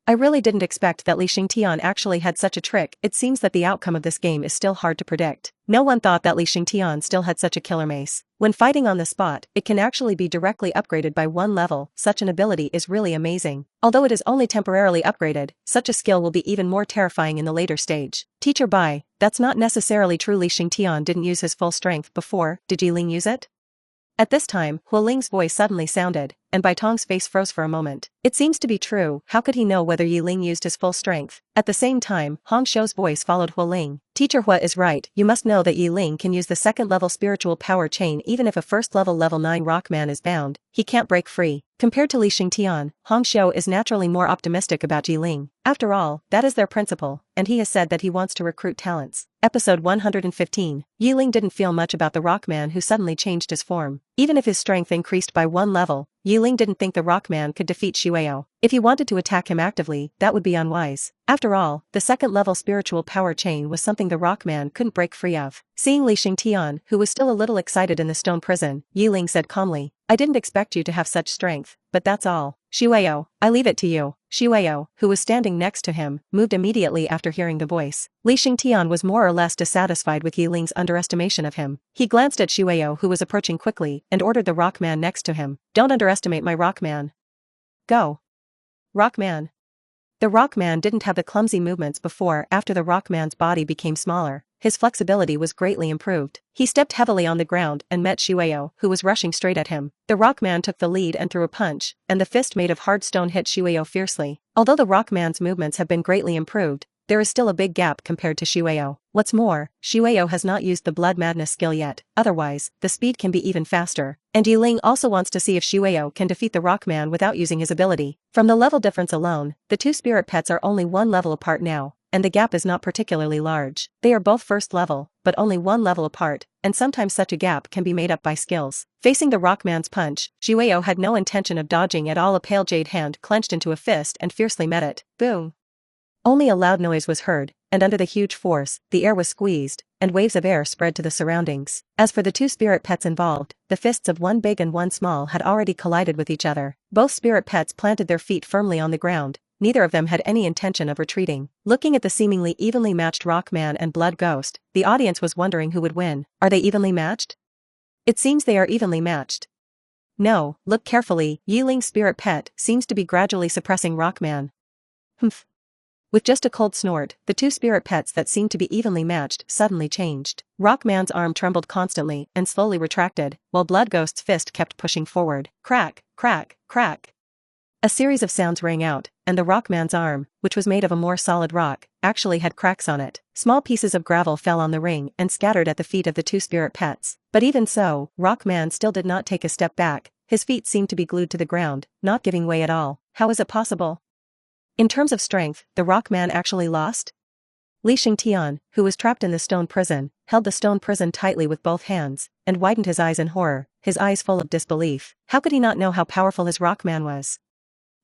I really didn't expect that Li Xingtian actually had such a trick. It seems that the outcome of this game is still hard to predict. No one thought that Li Xingtian still had such a killer mace. When fighting on the spot, it can actually be directly upgraded by 1 level. Such an ability is really amazing. Although it is only temporarily upgraded, such a skill will be even more terrifying in the later stage. Teacher Bai, that's not necessarily true. Li Xingtian didn't use his full strength before. Did Ye Ling use it? At this time, Hu Ling's voice suddenly sounded, and Bai Tong's face froze for a moment. It seems to be true. How could he know whether Ye Ling used his full strength? At the same time, Hong Xiu's voice followed Hu Ling. Teacher Hua is right. You must know that Ye Ling can use the 2nd level spiritual power chain even if a 1st level 9 rockman is bound. He can't break free. Compared to Li Xingtian, Hong Xiu is naturally more optimistic about Ye Ling. After all, that is their principal, and he has said that he wants to recruit talents. Episode 115. Ye Ling didn't feel much about the rockman who suddenly changed his form. Even if his strength increased by 1 level, Ye Ling didn't think the rockman could defeat Xueyao. If he wanted to attack him actively, that would be unwise. After all, the 2nd level spiritual power chain was something the rockman couldn't break free of. Seeing Li Xingtian, who was still a little excited in the stone prison, Ye Ling said calmly, I didn't expect you to have such strength, but that's all. Xueyao, I leave it to you. Xueyao, who was standing next to him, moved immediately after hearing the voice. Li Xingtian was more or less dissatisfied with Ye Ling's underestimation of him. He glanced at Xueyao, who was approaching quickly, and ordered the rockman next to him. Don't underestimate my rockman. Go. Rockman. The rockman didn't have the clumsy movements before. After the rockman's body became smaller, his flexibility was greatly improved. He stepped heavily on the ground and met Xueyao, who was rushing straight at him. The rockman took the lead and threw a punch, and the fist made of hard stone hit Xueyao fiercely. Although the rockman's movements have been greatly improved, there is still a big gap compared to Xueyao. What's more, Xueyao has not used the blood madness skill yet. Otherwise, the speed can be even faster. And Ye Ling also wants to see if Xueyao can defeat the rockman without using his ability. From the level difference alone, the 2 spirit pets are only 1 level apart now, and the gap is not particularly large. They are both 1st level, but only 1 level apart, and sometimes such a gap can be made up by skills. Facing the rockman's punch, Xueyao had no intention of dodging at all. A pale jade hand clenched into a fist and fiercely met it. Boom! Only a loud noise was heard, and under the huge force, the air was squeezed, and waves of air spread to the surroundings. As for the 2 spirit pets involved, the fists of one big and one small had already collided with each other. Both spirit pets planted their feet firmly on the ground. Neither of them had any intention of retreating. Looking at the seemingly evenly matched rockman and blood ghost, the audience was wondering who would win. Are they evenly matched? It seems they are evenly matched. No, look carefully. Ye Ling's spirit pet seems to be gradually suppressing rockman. Humph. With just a cold snort, the 2 spirit pets that seemed to be evenly matched suddenly changed. Rockman's arm trembled constantly and slowly retracted, while Blood Ghost's fist kept pushing forward. Crack, crack, crack. A series of sounds rang out, and the rockman's arm, which was made of a more solid rock, actually had cracks on it. Small pieces of gravel fell on the ring and scattered at the feet of the two spirit pets. But even so, Rockman still did not take a step back. His feet seemed to be glued to the ground, not giving way at all. How is it possible? In terms of strength, the Rockman actually lost? Li Xingtian, who was trapped in the stone prison, held the stone prison tightly with both hands, and widened his eyes in horror, his eyes full of disbelief. How could he not know how powerful his Rockman was?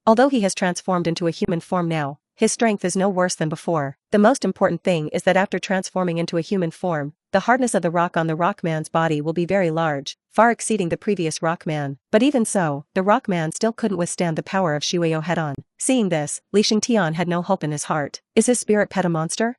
Although he has transformed into a human form now, his strength is no worse than before. The most important thing is that after transforming into a human form, the hardness of the rock on the Rockman's body will be very large, far exceeding the previous Rockman. But even so, the Rockman still couldn't withstand the power of Shuyo head-on. Seeing this, Li Xingtian had no hope in his heart. Is his spirit pet a monster?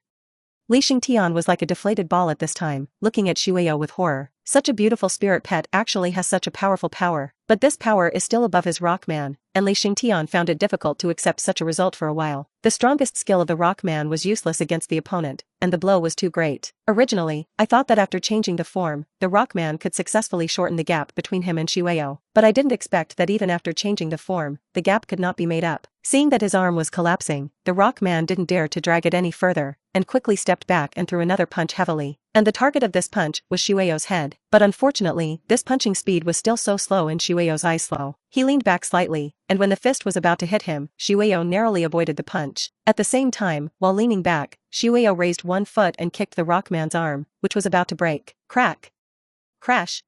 Li Xingtian was like a deflated ball at this time, looking at Shuyo with horror. Such a beautiful spirit pet actually has such a powerful power, but this power is still above his Rockman, and Li Xingtian found it difficult to accept such a result for a while. The strongest skill of the Rockman was useless against the opponent, and the blow was too great. Originally, I thought that after changing the form, the Rockman could successfully shorten the gap between him and Shuyo, but I didn't expect that even after changing the form, the gap could not be made up. Seeing that his arm was collapsing, the Rockman didn't dare to drag it any further, and quickly stepped back and threw another punch heavily. And the target of this punch was Shuyo's head. But unfortunately, this punching speed was still so slow in Shuyo's eyes slow. He leaned back slightly, and when the fist was about to hit him, Shuyo narrowly avoided the punch. At the same time, while leaning back, Shuyo raised one foot and kicked the Rockman's arm, which was about to break. Crack! Crash!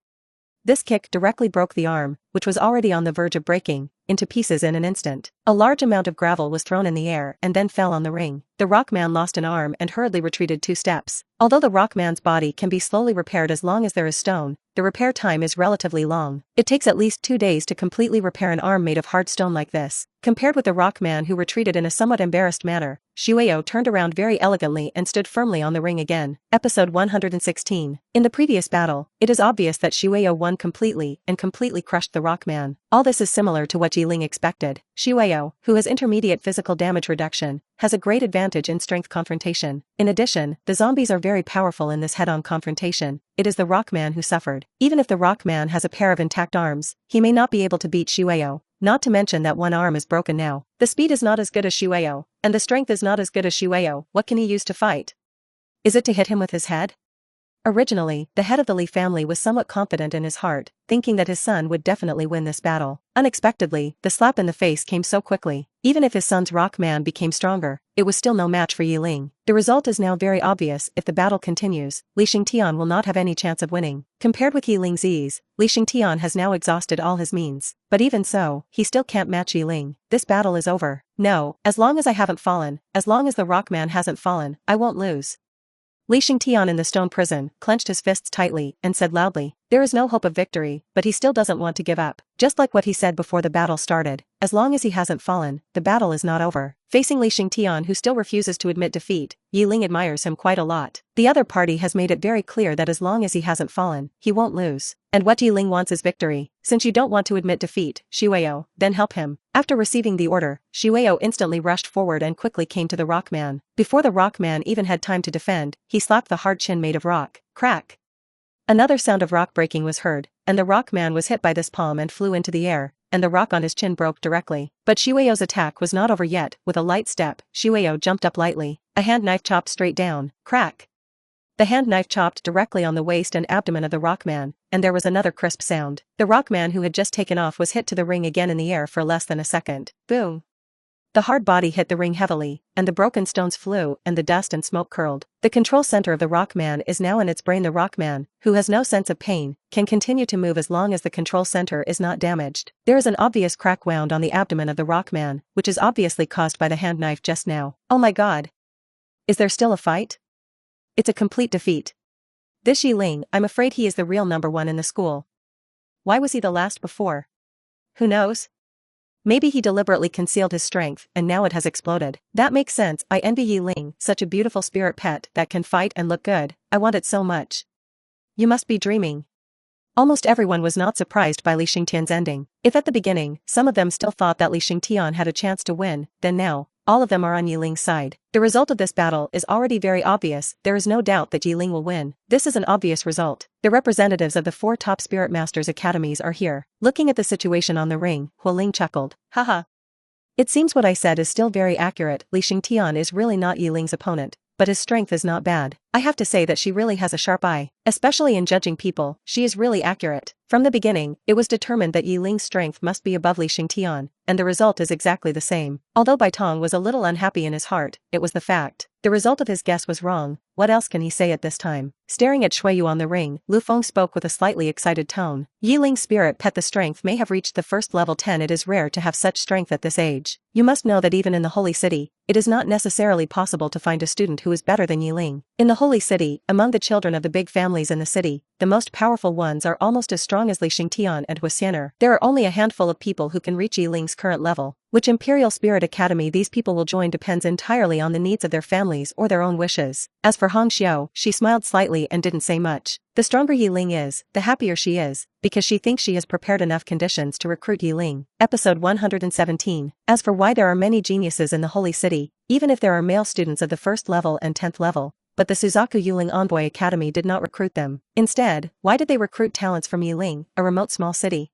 This kick directly broke the arm, which was already on the verge of breaking, into pieces in an instant. A large amount of gravel was thrown in the air and then fell on the ring. The Rockman lost an arm and hurriedly retreated 2 steps. Although the Rockman's body can be slowly repaired as long as there is stone, the repair time is relatively long. It takes at least 2 days to completely repair an arm made of hard stone like this. Compared with the Rockman who retreated in a somewhat embarrassed manner, Shuyo turned around very elegantly and stood firmly on the ring again. Episode 116. In the previous battle, it is obvious that Shuyo won completely and completely crushed the Rockman. All this is similar to what Ye Ling expected. Shuyo, who has intermediate physical damage reduction, has a great advantage in strength confrontation. In addition, the zombies are very powerful in this head-on confrontation. It is the Rockman who suffered. Even if the Rockman has a pair of intact arms, he may not be able to beat Shuyo. Not to mention that one arm is broken now. The speed is not as good as Shuyo, and the strength is not as good as Shuyo. What can he use to fight? Is it to hit him with his head? Originally, the head of the Li family was somewhat confident in his heart, thinking that his son would definitely win this battle. Unexpectedly, the slap in the face came so quickly. Even if his son's Rockman became stronger, it was still no match for Ye Ling. The result is now very obvious. If the battle continues, Li Xingtian will not have any chance of winning. Compared with Ye Ling's ease, Li Xingtian has now exhausted all his means. But even so, he still can't match Ye Ling. This battle is over. No, as long as I haven't fallen, as long as the Rockman hasn't fallen, I won't lose. Li Xingtian in the stone prison clenched his fists tightly and said loudly, there is no hope of victory, but he still doesn't want to give up. Just like what he said before the battle started, as long as he hasn't fallen, the battle is not over. Facing Li Xingtian, who still refuses to admit defeat, Ye Ling admires him quite a lot. The other party has made it very clear that as long as he hasn't fallen, he won't lose. And what Ye Ling wants is victory. Since you don't want to admit defeat, Shuyo, then help him. After receiving the order, Shuyo instantly rushed forward and quickly came to the Rockman. Before the Rockman even had time to defend, he slapped the hard chin made of rock. Crack! Another sound of rock breaking was heard, and the Rockman was hit by this palm and flew into the air, and the rock on his chin broke directly. But Shuyo's attack was not over yet. With a light step, Shuyo jumped up lightly. A hand knife chopped straight down. Crack! The hand knife chopped directly on the waist and abdomen of the Rockman, and there was another crisp sound. The Rockman who had just taken off was hit to the ring again in the air for less than a second. Boom! The hard body hit the ring heavily, and the broken stones flew and the dust and smoke curled. The control center of the Rockman is now in its brain. The Rockman, who has no sense of pain, can continue to move as long as the control center is not damaged. There is an obvious crack wound on the abdomen of the Rockman, which is obviously caused by the hand knife just now. Oh my god! Is there still a fight? It's a complete defeat. This Ye Ling, I'm afraid he is the real #1 in the school. Why was he the last before? Who knows? Maybe he deliberately concealed his strength and now it has exploded. That makes sense. I envy Ye Ling, such a beautiful spirit pet that can fight and look good. I want it so much. You must be dreaming. Almost everyone was not surprised by Li Xingtian's ending. If at the beginning, some of them still thought that Li Xingtian had a chance to win, then now, all of them are on Ye Ling's side. The result of this battle is already very obvious. There is no doubt that Ye Ling will win. This is an obvious result. The representatives of the 4 top Spirit Masters academies are here. Looking at the situation on the ring, Ye Ling chuckled. Haha. It seems what I said is still very accurate. Li Xingtian is really not Ye Ling's opponent, but his strength is not bad. I have to say that she really has a sharp eye. Especially in judging people, she is really accurate. From the beginning, it was determined that Ye Ling's strength must be above Li Xingtian, and the result is exactly the same. Although Bai Tong was a little unhappy in his heart, it was the fact. The result of his guess was wrong. What else can he say at this time? Staring at Shuiyu on the ring, Lu Feng spoke with a slightly excited tone. Ye Ling's spirit pet the strength may have reached the first level 10. It is rare to have such strength at this age. You must know that even in the Holy City, it is not necessarily possible to find a student who is better than Ye Ling. In the Holy City, among the children of the big families in the city, the most powerful ones are almost as strong as Li Xingtian and Huxianer. There are only a handful of people who can reach Ye Ling's current level. Which Imperial Spirit Academy these people will join depends entirely on the needs of their families or their own wishes. As for Hong Xiao, she smiled slightly and didn't say much. The stronger Ye Ling is, the happier she is, because she thinks she has prepared enough conditions to recruit Ye Ling. Episode 117. As for why there are many geniuses in the Holy City, even if there are male students of the 1st level and 10th level, but the Suzaku Yuling Envoy Academy did not recruit them. Instead, why did they recruit talents from Ye Ling, a remote small city?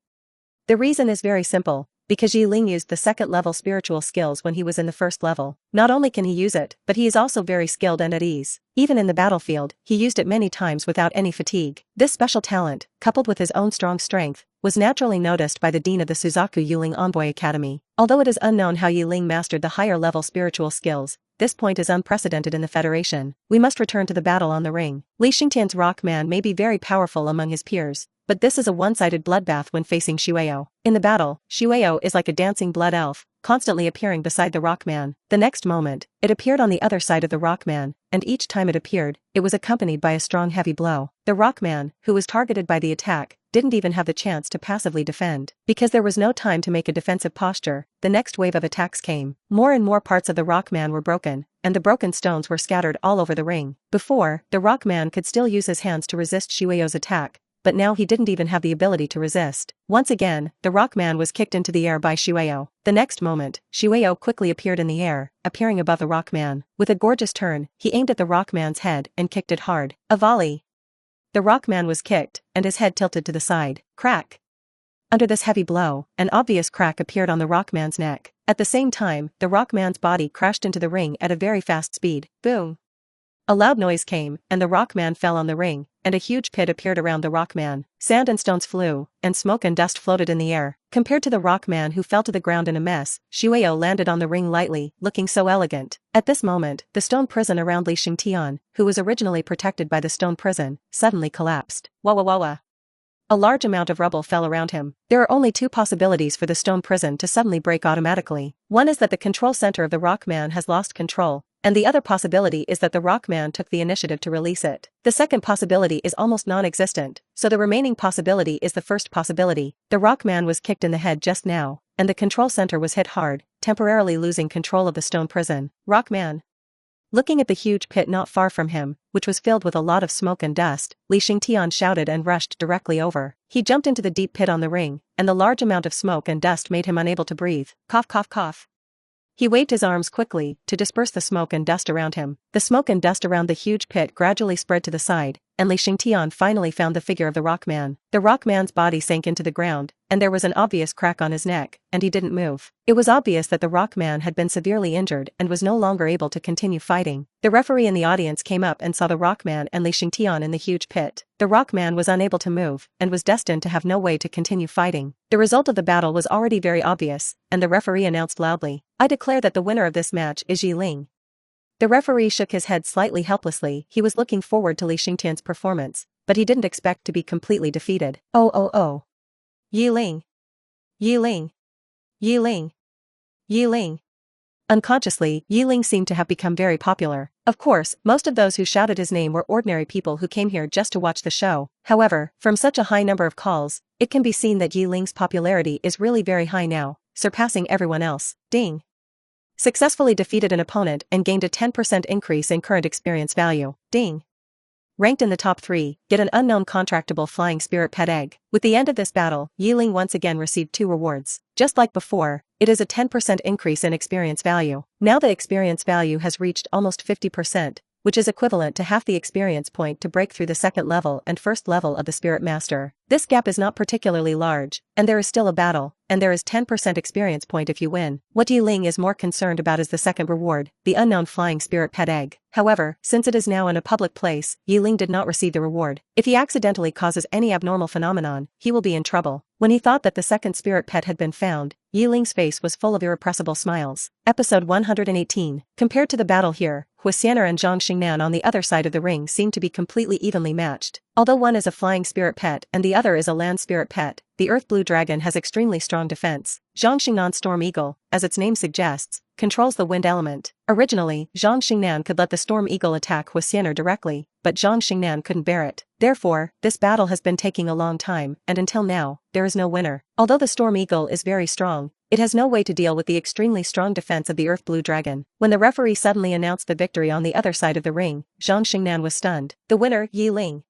The reason is very simple. Because Ye Ling used the 2nd level spiritual skills when he was in the 1st level. Not only can he use it, but he is also very skilled and at ease. Even in the battlefield, he used it many times without any fatigue. This special talent, coupled with his own strong strength, was naturally noticed by the dean of the Suzaku Yuling Envoy Academy. Although it is unknown how Ye Ling mastered the higher level spiritual skills, this point is unprecedented in the Federation. We must return to the battle on the ring. Li Xingtian's rock man may be very powerful among his peers, but this is a one-sided bloodbath when facing Shuiyu. In the battle, Shuiyu is like a dancing blood elf, constantly appearing beside the rockman. The next moment, it appeared on the other side of the rockman, and each time it appeared, it was accompanied by a strong heavy blow. The rockman, who was targeted by the attack, didn't even have the chance to passively defend. Because there was no time to make a defensive posture, the next wave of attacks came. More and more parts of the rockman were broken, and the broken stones were scattered all over the ring. Before, the rockman could still use his hands to resist Shuiyu's attack, but now he didn't even have the ability to resist. Once again, the rockman was kicked into the air by Shuiyu. The next moment, Shuiyu quickly appeared in the air, appearing above the rockman. With a gorgeous turn, he aimed at the rockman's head and kicked it hard. A volley. The rockman was kicked, and his head tilted to the side. Crack. Under this heavy blow, an obvious crack appeared on the rockman's neck. At the same time, the rockman's body crashed into the ring at a very fast speed. Boom. A loud noise came, and the rockman fell on the ring, and a huge pit appeared around the rockman. Sand and stones flew, and smoke and dust floated in the air. Compared to the rockman who fell to the ground in a mess, Shuiyu landed on the ring lightly, looking so elegant. At this moment, the stone prison around Li Xingtian, who was originally protected by the stone prison, suddenly collapsed. Wah wah wah wah. A large amount of rubble fell around him. There are only two possibilities for the stone prison to suddenly break automatically. One is that the control center of the rockman has lost control, and the other possibility is that the rockman took the initiative to release it. The second possibility is almost non-existent, so the remaining possibility is the first possibility. The rockman was kicked in the head just now, and the control center was hit hard, temporarily losing control of the stone prison. Rockman. Looking at the huge pit not far from him, which was filled with a lot of smoke and dust, Li Xingtian shouted and rushed directly over. He jumped into the deep pit on the ring, and the large amount of smoke and dust made him unable to breathe. Cough cough cough. He waved his arms quickly to disperse the smoke and dust around him. The smoke and dust around the huge pit gradually spread to the side, and Li Xingtian finally found the figure of the rockman. The rockman's body sank into the ground, and there was an obvious crack on his neck, and he didn't move. It was obvious that the rockman had been severely injured and was no longer able to continue fighting. The referee in the audience came up and saw the rockman and Li Xingtian in the huge pit. The rockman was unable to move, and was destined to have no way to continue fighting. The result of the battle was already very obvious, and the referee announced loudly, "I declare that the winner of this match is Ye Ling." The referee shook his head slightly helplessly. He was looking forward to Li Xingtian's performance, but he didn't expect to be completely defeated. Oh. Ye Ling. Ye Ling. Ye Ling. Ye Ling. Unconsciously, Ye Ling seemed to have become very popular. Of course, most of those who shouted his name were ordinary people who came here just to watch the show. However, from such a high number of calls, it can be seen that Ye Ling's popularity is really very high now, surpassing everyone else. Ding. Successfully defeated an opponent and gained a 10% increase in current experience value. Ding. Ranked in the top 3, get an unknown contractable flying spirit pet egg. With the end of this battle, Ye Ling once again received 2 rewards. Just like before, it is a 10% increase in experience value. Now the experience value has reached almost 50%, which is equivalent to half the experience point to break through the 2nd level and 1st level of the Spirit Master. This gap is not particularly large, and there is still a battle, and there is 10% experience point if you win. What Ye Ling is more concerned about is the second reward, the unknown flying spirit pet egg. However, since it is now in a public place, Ye Ling did not receive the reward. If he accidentally causes any abnormal phenomenon, he will be in trouble. When he thought that the second spirit pet had been found, Ye Ling's face was full of irrepressible smiles. Episode 118. Compared to the battle here, Huixiener and Zhang Xingnan on the other side of the ring seem to be completely evenly matched. Although one is a flying spirit pet and the other is a land spirit pet, the Earth Blue Dragon has extremely strong defense. Zhang Xingnan's Storm Eagle, as its name suggests, controls the wind element. Originally, Zhang Xingnan could let the Storm Eagle attack Huixiener directly, but Zhang Xingnan couldn't bear it. Therefore, this battle has been taking a long time, and until now, there is no winner. Although the Storm Eagle is very strong, it has no way to deal with the extremely strong defense of the Earth Blue Dragon. When the referee suddenly announced the victory on the other side of the ring, Zhang Xingnan was stunned. The winner, Ye Ling.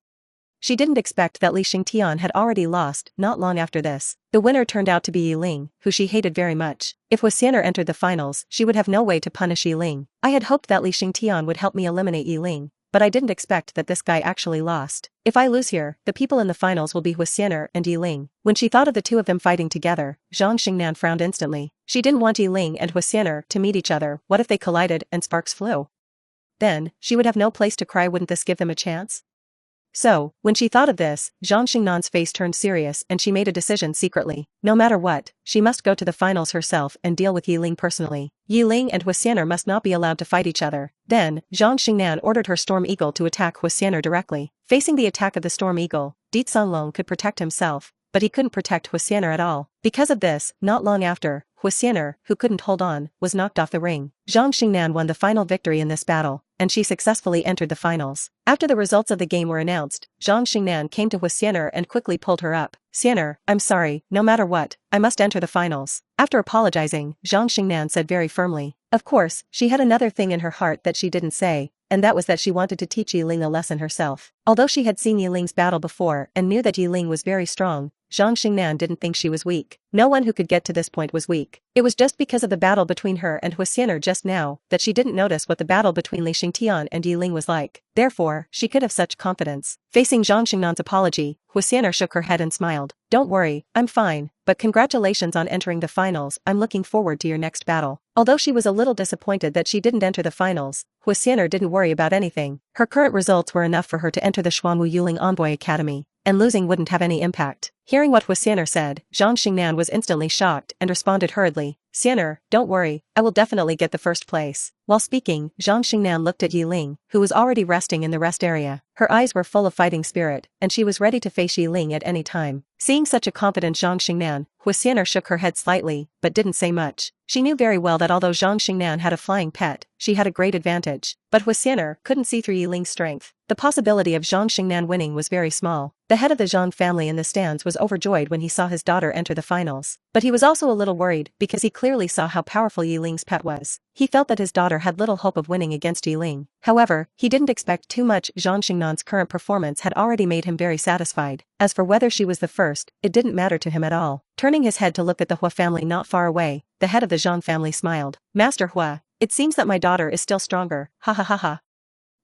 She didn't expect that Li Xingtian had already lost. Not long after this, the winner turned out to be Ye Ling, who she hated very much. If Huixiener entered the finals, she would have no way to punish Ye Ling. I had hoped that Li Xingtian would help me eliminate Ye Ling, but I didn't expect that this guy actually lost. If I lose here, the people in the finals will be Huixiener and Ye Ling. When she thought of the two of them fighting together, Zhang Xingnan frowned instantly. She didn't want Ye Ling and Huixiener to meet each other. What if they collided and sparks flew? Then, she would have no place to cry. Wouldn't this give them a chance? So, when she thought of this, Zhang Xingnan's face turned serious and she made a decision secretly. No matter what, she must go to the finals herself and deal with Ye Ling personally. Ye Ling and Huixiener must not be allowed to fight each other. Then, Zhang Xingnan ordered her Storm Eagle to attack Huixiener directly. Facing the attack of the Storm Eagle, Di Sanlong could protect himself, but he couldn't protect Huixiener at all. Because of this, not long after, Huixiener, who couldn't hold on, was knocked off the ring. Zhang Xingnan won the final victory in this battle, and she successfully entered the finals. After the results of the game were announced, Zhang Xingnan came to Huixiener and quickly pulled her up. "Xiener, I'm sorry, no matter what, I must enter the finals." After apologizing, Zhang Xingnan said very firmly. Of course, she had another thing in her heart that she didn't say, and that was that she wanted to teach Ye Ling a lesson herself. Although she had seen Ye Ling's battle before and knew that Ye Ling was very strong, Zhang Xingnan didn't think she was weak. No one who could get to this point was weak. It was just because of the battle between her and Huixiener just now that she didn't notice what the battle between Li Xingtian and Ye Ling was like. Therefore, she could have such confidence. Facing Zhang Xingnan's apology, Huixiener shook her head and smiled. "Don't worry, I'm fine, but congratulations on entering the finals. I'm looking forward to your next battle." Although she was a little disappointed that she didn't enter the finals, Huixiener didn't worry about anything. Her current results were enough for her to enter the Xuanwu Yuling Envoy Academy, and losing wouldn't have any impact. Hearing what Huixiener said, Zhang Xingnan was instantly shocked and responded hurriedly. "Xiener, don't worry, I will definitely get the first place." While speaking, Zhang Xingnan looked at Ye Ling, who was already resting in the rest area. Her eyes were full of fighting spirit, and she was ready to face Ye Ling at any time. Seeing such a confident Zhang Xingnan, Huixiener shook her head slightly, but didn't say much. She knew very well that although Zhang Xingnan had a flying pet, she had a great advantage. But Huixiener couldn't see through Ye Ling's strength. The possibility of Zhang Xingnan winning was very small. The head of the Zhang family in the stands was overjoyed when he saw his daughter enter the finals. But he was also a little worried because he clearly saw how powerful Ye Ling's pet was. He felt that his daughter had little hope of winning against Ye Ling. However, he didn't expect too much. Zhang Xingnan's current performance had already made him very satisfied. As for whether she was the first, it didn't matter to him at all. Turning his head to look at the Hua family not far away, the head of the Zhang family smiled. "Master Hua, it seems that my daughter is still stronger. Ha ha ha ha."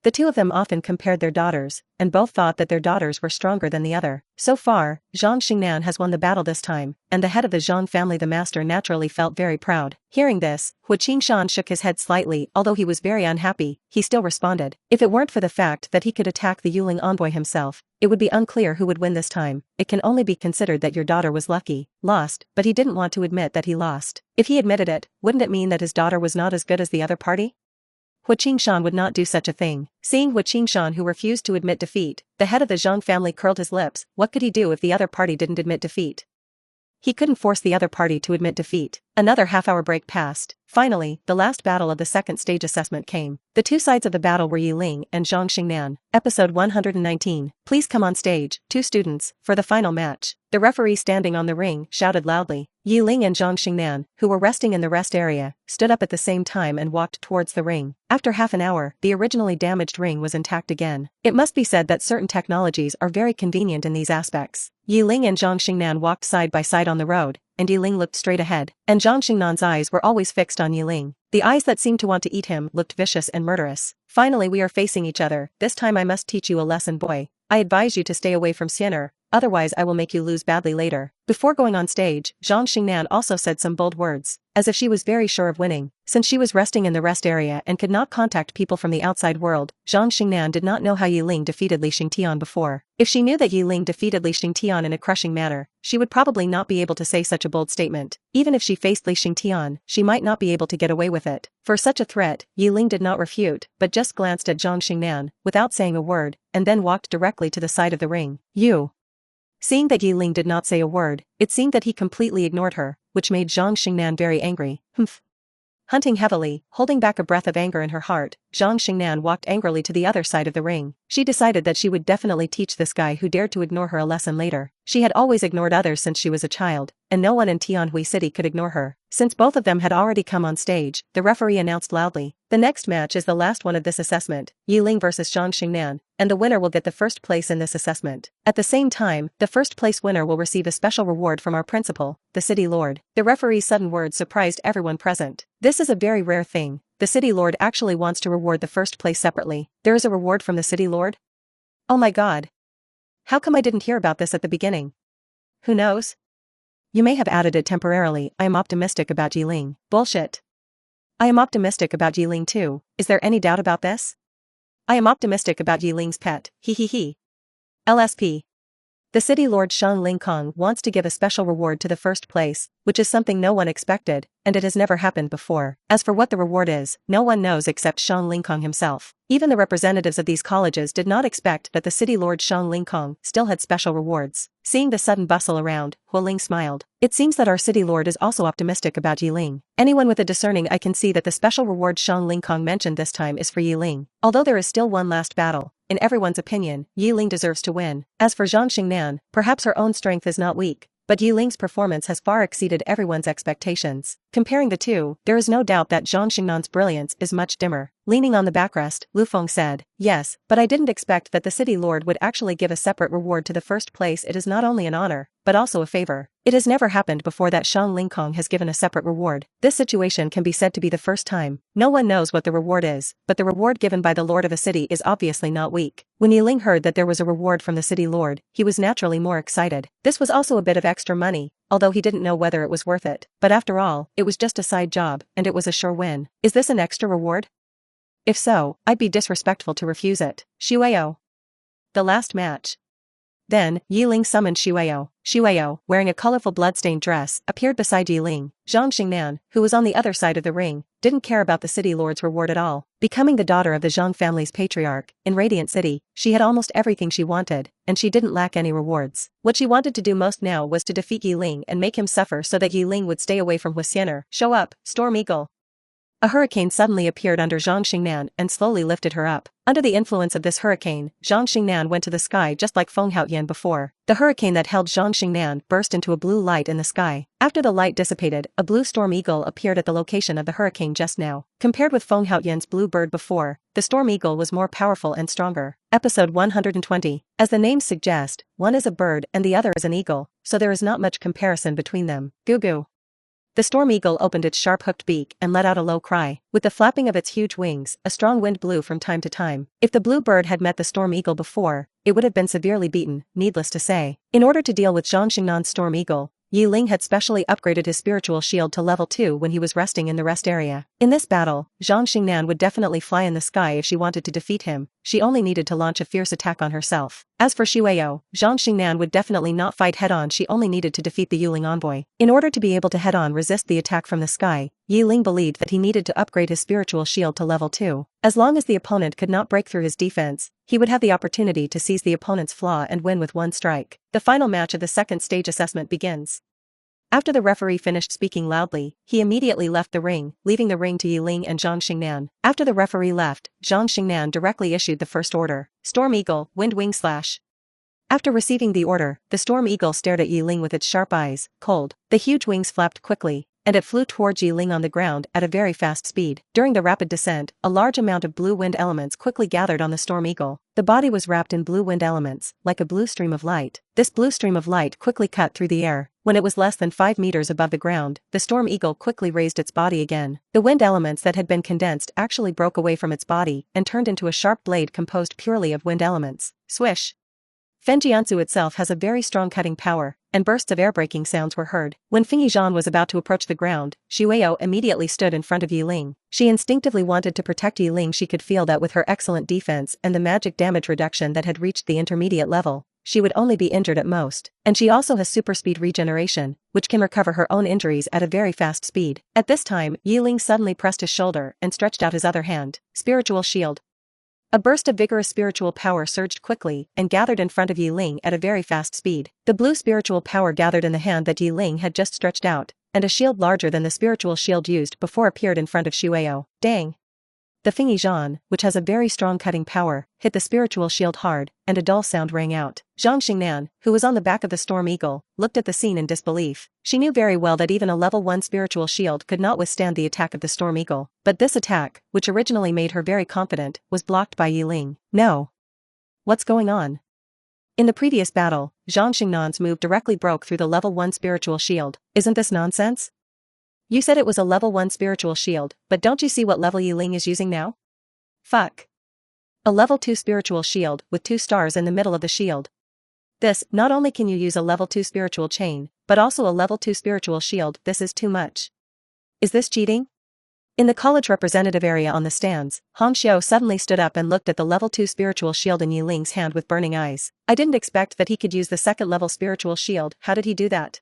The two of them often compared their daughters, and both thought that their daughters were stronger than the other. So far, Zhang Xingnan has won the battle this time, and the head of the Zhang family, the master, naturally felt very proud. Hearing this, Hu Qingshan shook his head slightly. Although he was very unhappy, he still responded. If it weren't for the fact that he could attack the Yuling envoy himself, it would be unclear who would win this time. It can only be considered that your daughter was lucky. Lost, but he didn't want to admit that he lost. If he admitted it, wouldn't it mean that his daughter was not as good as the other party? Hu Qingshan would not do such a thing. Seeing Hu Qingshan, who refused to admit defeat, the head of the Zhang family curled his lips. What could he do if the other party didn't admit defeat? He couldn't force the other party to admit defeat. Another half-hour break passed. Finally, the last battle of the second stage assessment came. The two sides of the battle were Ye Ling and Zhang Xingnan. Episode 119. Please come on stage, 2 students, for the final match. The referee standing on the ring shouted loudly. Ye Ling and Zhang Xingnan, who were resting in the rest area, stood up at the same time and walked towards the ring. After half an hour, the originally damaged ring was intact again. It must be said that certain technologies are very convenient in these aspects. Ye Ling and Zhang Xingnan walked side by side on the road, and Ye Ling looked straight ahead, and Zhang Xingnan's eyes were always fixed on Ye Ling. The eyes that seemed to want to eat him looked vicious and murderous. "Finally we are facing each other. This time I must teach you a lesson, boy. I advise you to stay away from Xiener. otherwise I will make you lose badly later. Before going on stage, Zhang Xingnan also said some bold words, as if she was very sure of winning. Since she was resting in the rest area and could not contact people from the outside world, Zhang Xingnan did not know how Ye Ling defeated Li Xingtian before. If she knew that Ye Ling defeated Li Xingtian in a crushing manner, she would probably not be able to say such a bold statement. Even if she faced Li Xingtian, she might not be able to get away with it. For such a threat, Ye Ling did not refute, but just glanced at Zhang Xingnan, without saying a word, and then walked directly to the side of the ring. You. Seeing that Ye Ling did not say a word, it seemed that he completely ignored her, which made Zhang Xingnan very angry. Humph. Hunting heavily, holding back a breath of anger in her heart, Zhang Xingnan walked angrily to the other side of the ring. She decided that she would definitely teach this guy who dared to ignore her a lesson later. She had always ignored others since she was a child, and no one in Tianhui City could ignore her. Since both of them had already come on stage, the referee announced loudly, "The next match is the last one of this assessment, Ye Ling vs Zhang Xingnan, and the winner will get the first place in this assessment. At the same time, the first place winner will receive a special reward from our principal, the City Lord." The referee's sudden words surprised everyone present. This is a very rare thing. The City Lord actually wants to reward the first place separately. There is a reward from the City Lord? Oh my god. How come I didn't hear about this at the beginning? Who knows? You may have added it temporarily. I am optimistic about Ye Ling. Bullshit. I am optimistic about Ye Ling too. Is there any doubt about this? I am optimistic about Ye Ling's pet. He. LSP. The City Lord Shang Lingkong wants to give a special reward to the first place, which is something no one expected, and it has never happened before. As for what the reward is, no one knows except Shang Lingkong himself. Even the representatives of these colleges did not expect that the City Lord Shang Lingkong still had special rewards. Seeing the sudden bustle around, Hualing smiled. It seems that our City Lord is also optimistic about Ye Ling. Anyone with a discerning eye can see that the special reward Shang Lingkong mentioned this time is for Ye Ling. Although there is still one last battle, in everyone's opinion, Ye Ling deserves to win. As for Zhang Xingnan, perhaps her own strength is not weak, but Ye Ling's performance has far exceeded everyone's expectations. Comparing the two, there is no doubt that Zhang Xingnan's brilliance is much dimmer. Leaning on the backrest, Lu Feng said, "Yes, but I didn't expect that the City Lord would actually give a separate reward to the first place. It is not only an honor, but also a favor. It has never happened before that Shang Lingkong has given a separate reward. This situation can be said to be the first time. No one knows what the reward is, but the reward given by the Lord of a city is obviously not weak." When Ye Ling heard that there was a reward from the City Lord, he was naturally more excited. This was also a bit of extra money, although he didn't know whether it was worth it. But after all, it was just a side job, and it was a sure win. Is this an extra reward? If so, I'd be disrespectful to refuse it. Shuao. The last match. Then, Ye Ling summoned Shuao. Shuao, wearing a colorful bloodstained dress, appeared beside Ye Ling. Zhang Xingnan, who was on the other side of the ring, didn't care about the City Lord's reward at all. Becoming the daughter of the Zhang family's patriarch, in Radiant City, she had almost everything she wanted, and she didn't lack any rewards. What she wanted to do most now was to defeat Ye Ling and make him suffer so that Ye Ling would stay away from Huasiener. Show up, Storm Eagle. A hurricane suddenly appeared under Zhang Xingnan and slowly lifted her up. Under the influence of this hurricane, Zhang Xingnan went to the sky just like Feng Haoyan before. The hurricane that held Zhang Xingnan burst into a blue light in the sky. After the light dissipated, a blue storm eagle appeared at the location of the hurricane just now. Compared with Feng Haoyan's blue bird before, the storm eagle was more powerful and stronger. Episode 120. As the names suggest, one is a bird and the other is an eagle, so there is not much comparison between them. Goo goo. The storm eagle opened its sharp-hooked beak and let out a low cry. With the flapping of its huge wings, a strong wind blew from time to time. If the blue bird had met the storm eagle before, it would have been severely beaten, needless to say. In order to deal with Zhang Xingnan's storm eagle, Ye Ling had specially upgraded his spiritual shield to level 2 when he was resting in the rest area. In this battle, Zhang Xingnan would definitely fly in the sky if she wanted to defeat him. She only needed to launch a fierce attack on herself. As for Shuao, Zhang Xingnan would definitely not fight head-on. She only needed to defeat the Yuling envoy. In order to be able to head-on resist the attack from the sky, Ye Ling believed that he needed to upgrade his spiritual shield to level 2. As long as the opponent could not break through his defense, he would have the opportunity to seize the opponent's flaw and win with one strike. The final match of the second stage assessment begins. After the referee finished speaking loudly, he immediately left the ring, leaving the ring to Ye Ling and Zhang Xingnan. After the referee left, Zhang Xingnan directly issued the first order. Storm Eagle, Wind Wing Slash. After receiving the order, the Storm Eagle stared at Ye Ling with its sharp eyes, cold. The huge wings flapped quickly, and it flew towards Ye Ling on the ground at a very fast speed. During the rapid descent, a large amount of blue wind elements quickly gathered on the Storm Eagle. The body was wrapped in blue wind elements, like a blue stream of light. This blue stream of light quickly cut through the air. When it was less than 5 meters above the ground, the Storm Eagle quickly raised its body again. The wind elements that had been condensed actually broke away from its body and turned into a sharp blade composed purely of wind elements. Swish! Fen Jianzu itself has a very strong cutting power, and bursts of air-breaking sounds were heard. When Feng Yizhan was about to approach the ground, Xu Weiyou immediately stood in front of Ye Ling. She instinctively wanted to protect Ye Ling. She could feel that with her excellent defense and the magic damage reduction that had reached the intermediate level, she would only be injured at most. And she also has super speed regeneration, which can recover her own injuries at a very fast speed. At this time, Ye Ling suddenly pressed his shoulder and stretched out his other hand. Spiritual shield. A burst of vigorous spiritual power surged quickly and gathered in front of Ye Ling at a very fast speed. The blue spiritual power gathered in the hand that Ye Ling had just stretched out, and a shield larger than the spiritual shield used before appeared in front of Xu Weiyou. Dang! The Feng Yizhan, which has a very strong cutting power, hit the spiritual shield hard, and a dull sound rang out. Zhang Xingnan, who was on the back of the Storm Eagle, looked at the scene in disbelief. She knew very well that even a level 1 spiritual shield could not withstand the attack of the Storm Eagle. But this attack, which originally made her very confident, was blocked by Ye Ling. No. What's going on? In the previous battle, Zhang Xingnan's move directly broke through the level 1 spiritual shield. Isn't this nonsense? You said it was a level 1 spiritual shield, but don't you see what level Ye Ling is using now? Fuck. A level 2 spiritual shield with 2 stars in the middle of the shield. This, not only can you use a level 2 spiritual chain, but also a level 2 spiritual shield. This is too much. Is this cheating? In the college representative area on the stands, Hong Xiu suddenly stood up and looked at the level 2 spiritual shield in Ye Ling's hand with burning eyes. I didn't expect that he could use the second level spiritual shield. How did he do that?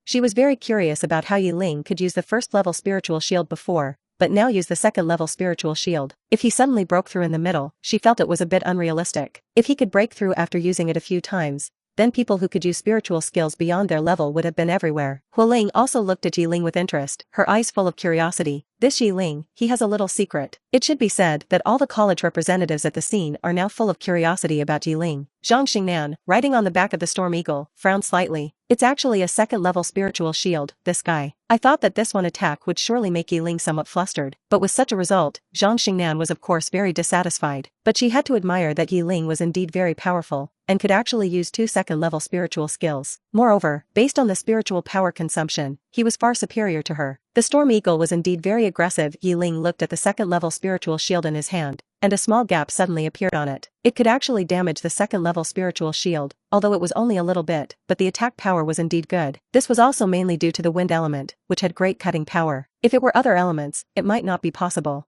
She was very curious about how Ye Ling could use the first level spiritual shield before, but now use the second level spiritual shield. If he suddenly broke through in the middle, she felt it was a bit unrealistic. If he could break through after using it a few times, then people who could use spiritual skills beyond their level would have been everywhere. Hu Ling also looked at Ye Ling with interest, her eyes full of curiosity. This Ye Ling, he has a little secret. It should be said that all the college representatives at the scene are now full of curiosity about Ye Ling. Zhang Xingnan, riding on the back of the Storm Eagle, frowned slightly. It's actually a second level spiritual shield, this guy. I thought that this one attack would surely make Ye Ling somewhat flustered, but with such a result, Zhang Xingnan was of course very dissatisfied. But she had to admire that Ye Ling was indeed very powerful, and could actually use 2 second-level spiritual skills. Moreover, based on the spiritual power consumption, he was far superior to her. The Storm Eagle was indeed very aggressive. Ye Ling looked at the second-level spiritual shield in his hand, and a small gap suddenly appeared on it. It could actually damage the second-level spiritual shield, although it was only a little bit, but the attack power was indeed good. This was also mainly due to the wind element, which had great cutting power. If it were other elements, it might not be possible.